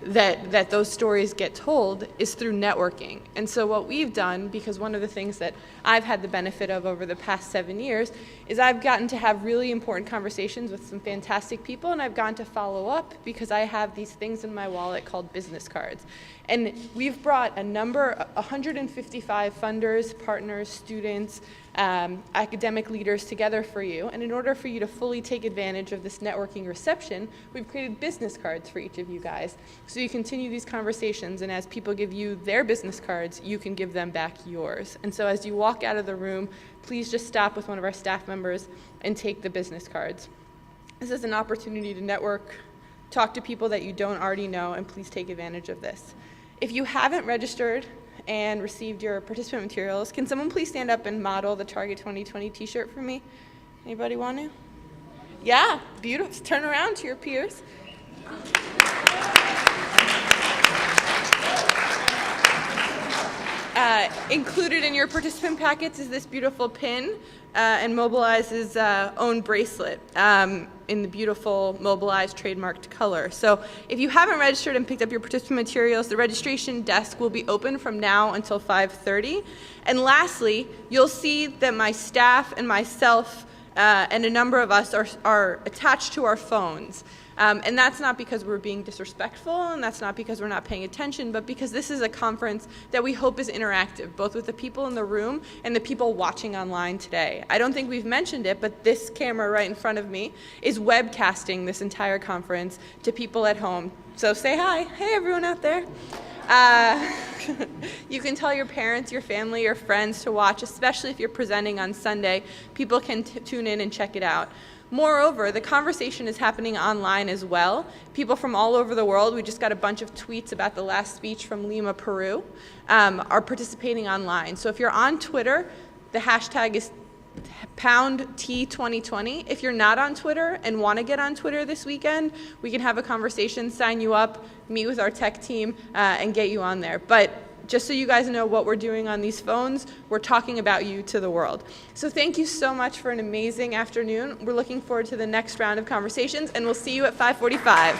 that those stories get told is through networking. And so what we've done, because one of the things that I've had the benefit of over the past 7 years, is I've gotten to have really important conversations with some fantastic people, and I've gotten to follow up because I have these things in my wallet called business cards. And we've brought 155 funders, partners, students, academic leaders together for you. And in order for you to fully take advantage of this networking reception, we've created business cards for each of you guys. So you continue these conversations, and as people give you their business cards, you can give them back yours. And so as you walk out of the room, please just stop with one of our staff members and take the business cards. This is an opportunity to network, talk to people that you don't already know, and please take advantage of this. If you haven't registered and received your participant materials, can someone please stand up and model the Target 2020 t-shirt for me? Anybody want to? Yeah, beautiful. Turn around to your peers. Included in your participant packets is this beautiful pin and Mobilize's own bracelet in the beautiful Mobilize trademarked color. So if you haven't registered and picked up your participant materials, the registration desk will be open from now until 5:30. And lastly, you'll see that my staff and myself and a number of us are attached to our phones. And that's not because we're being disrespectful, and that's not because we're not paying attention, but because this is a conference that we hope is interactive, both with the people in the room and the people watching online today. I don't think we've mentioned it, but this camera right in front of me is webcasting this entire conference to people at home. So say hi. Hey, everyone out there. You can tell your parents, your family, your friends to watch, especially if you're presenting on Sunday. People can tune in and check it out. Moreover, the conversation is happening online as well. People from all over the world, we just got a bunch of tweets about the last speech from Lima, Peru, are participating online. So if you're on Twitter, the hashtag is #T2020. If you're not on Twitter and want to get on Twitter this weekend, we can have a conversation, sign you up, meet with our tech team, and get you on there. But just so you guys know what we're doing on these phones, we're talking about you to the world. So thank you so much for an amazing afternoon. We're looking forward to the next round of conversations, and we'll see you at 5:45.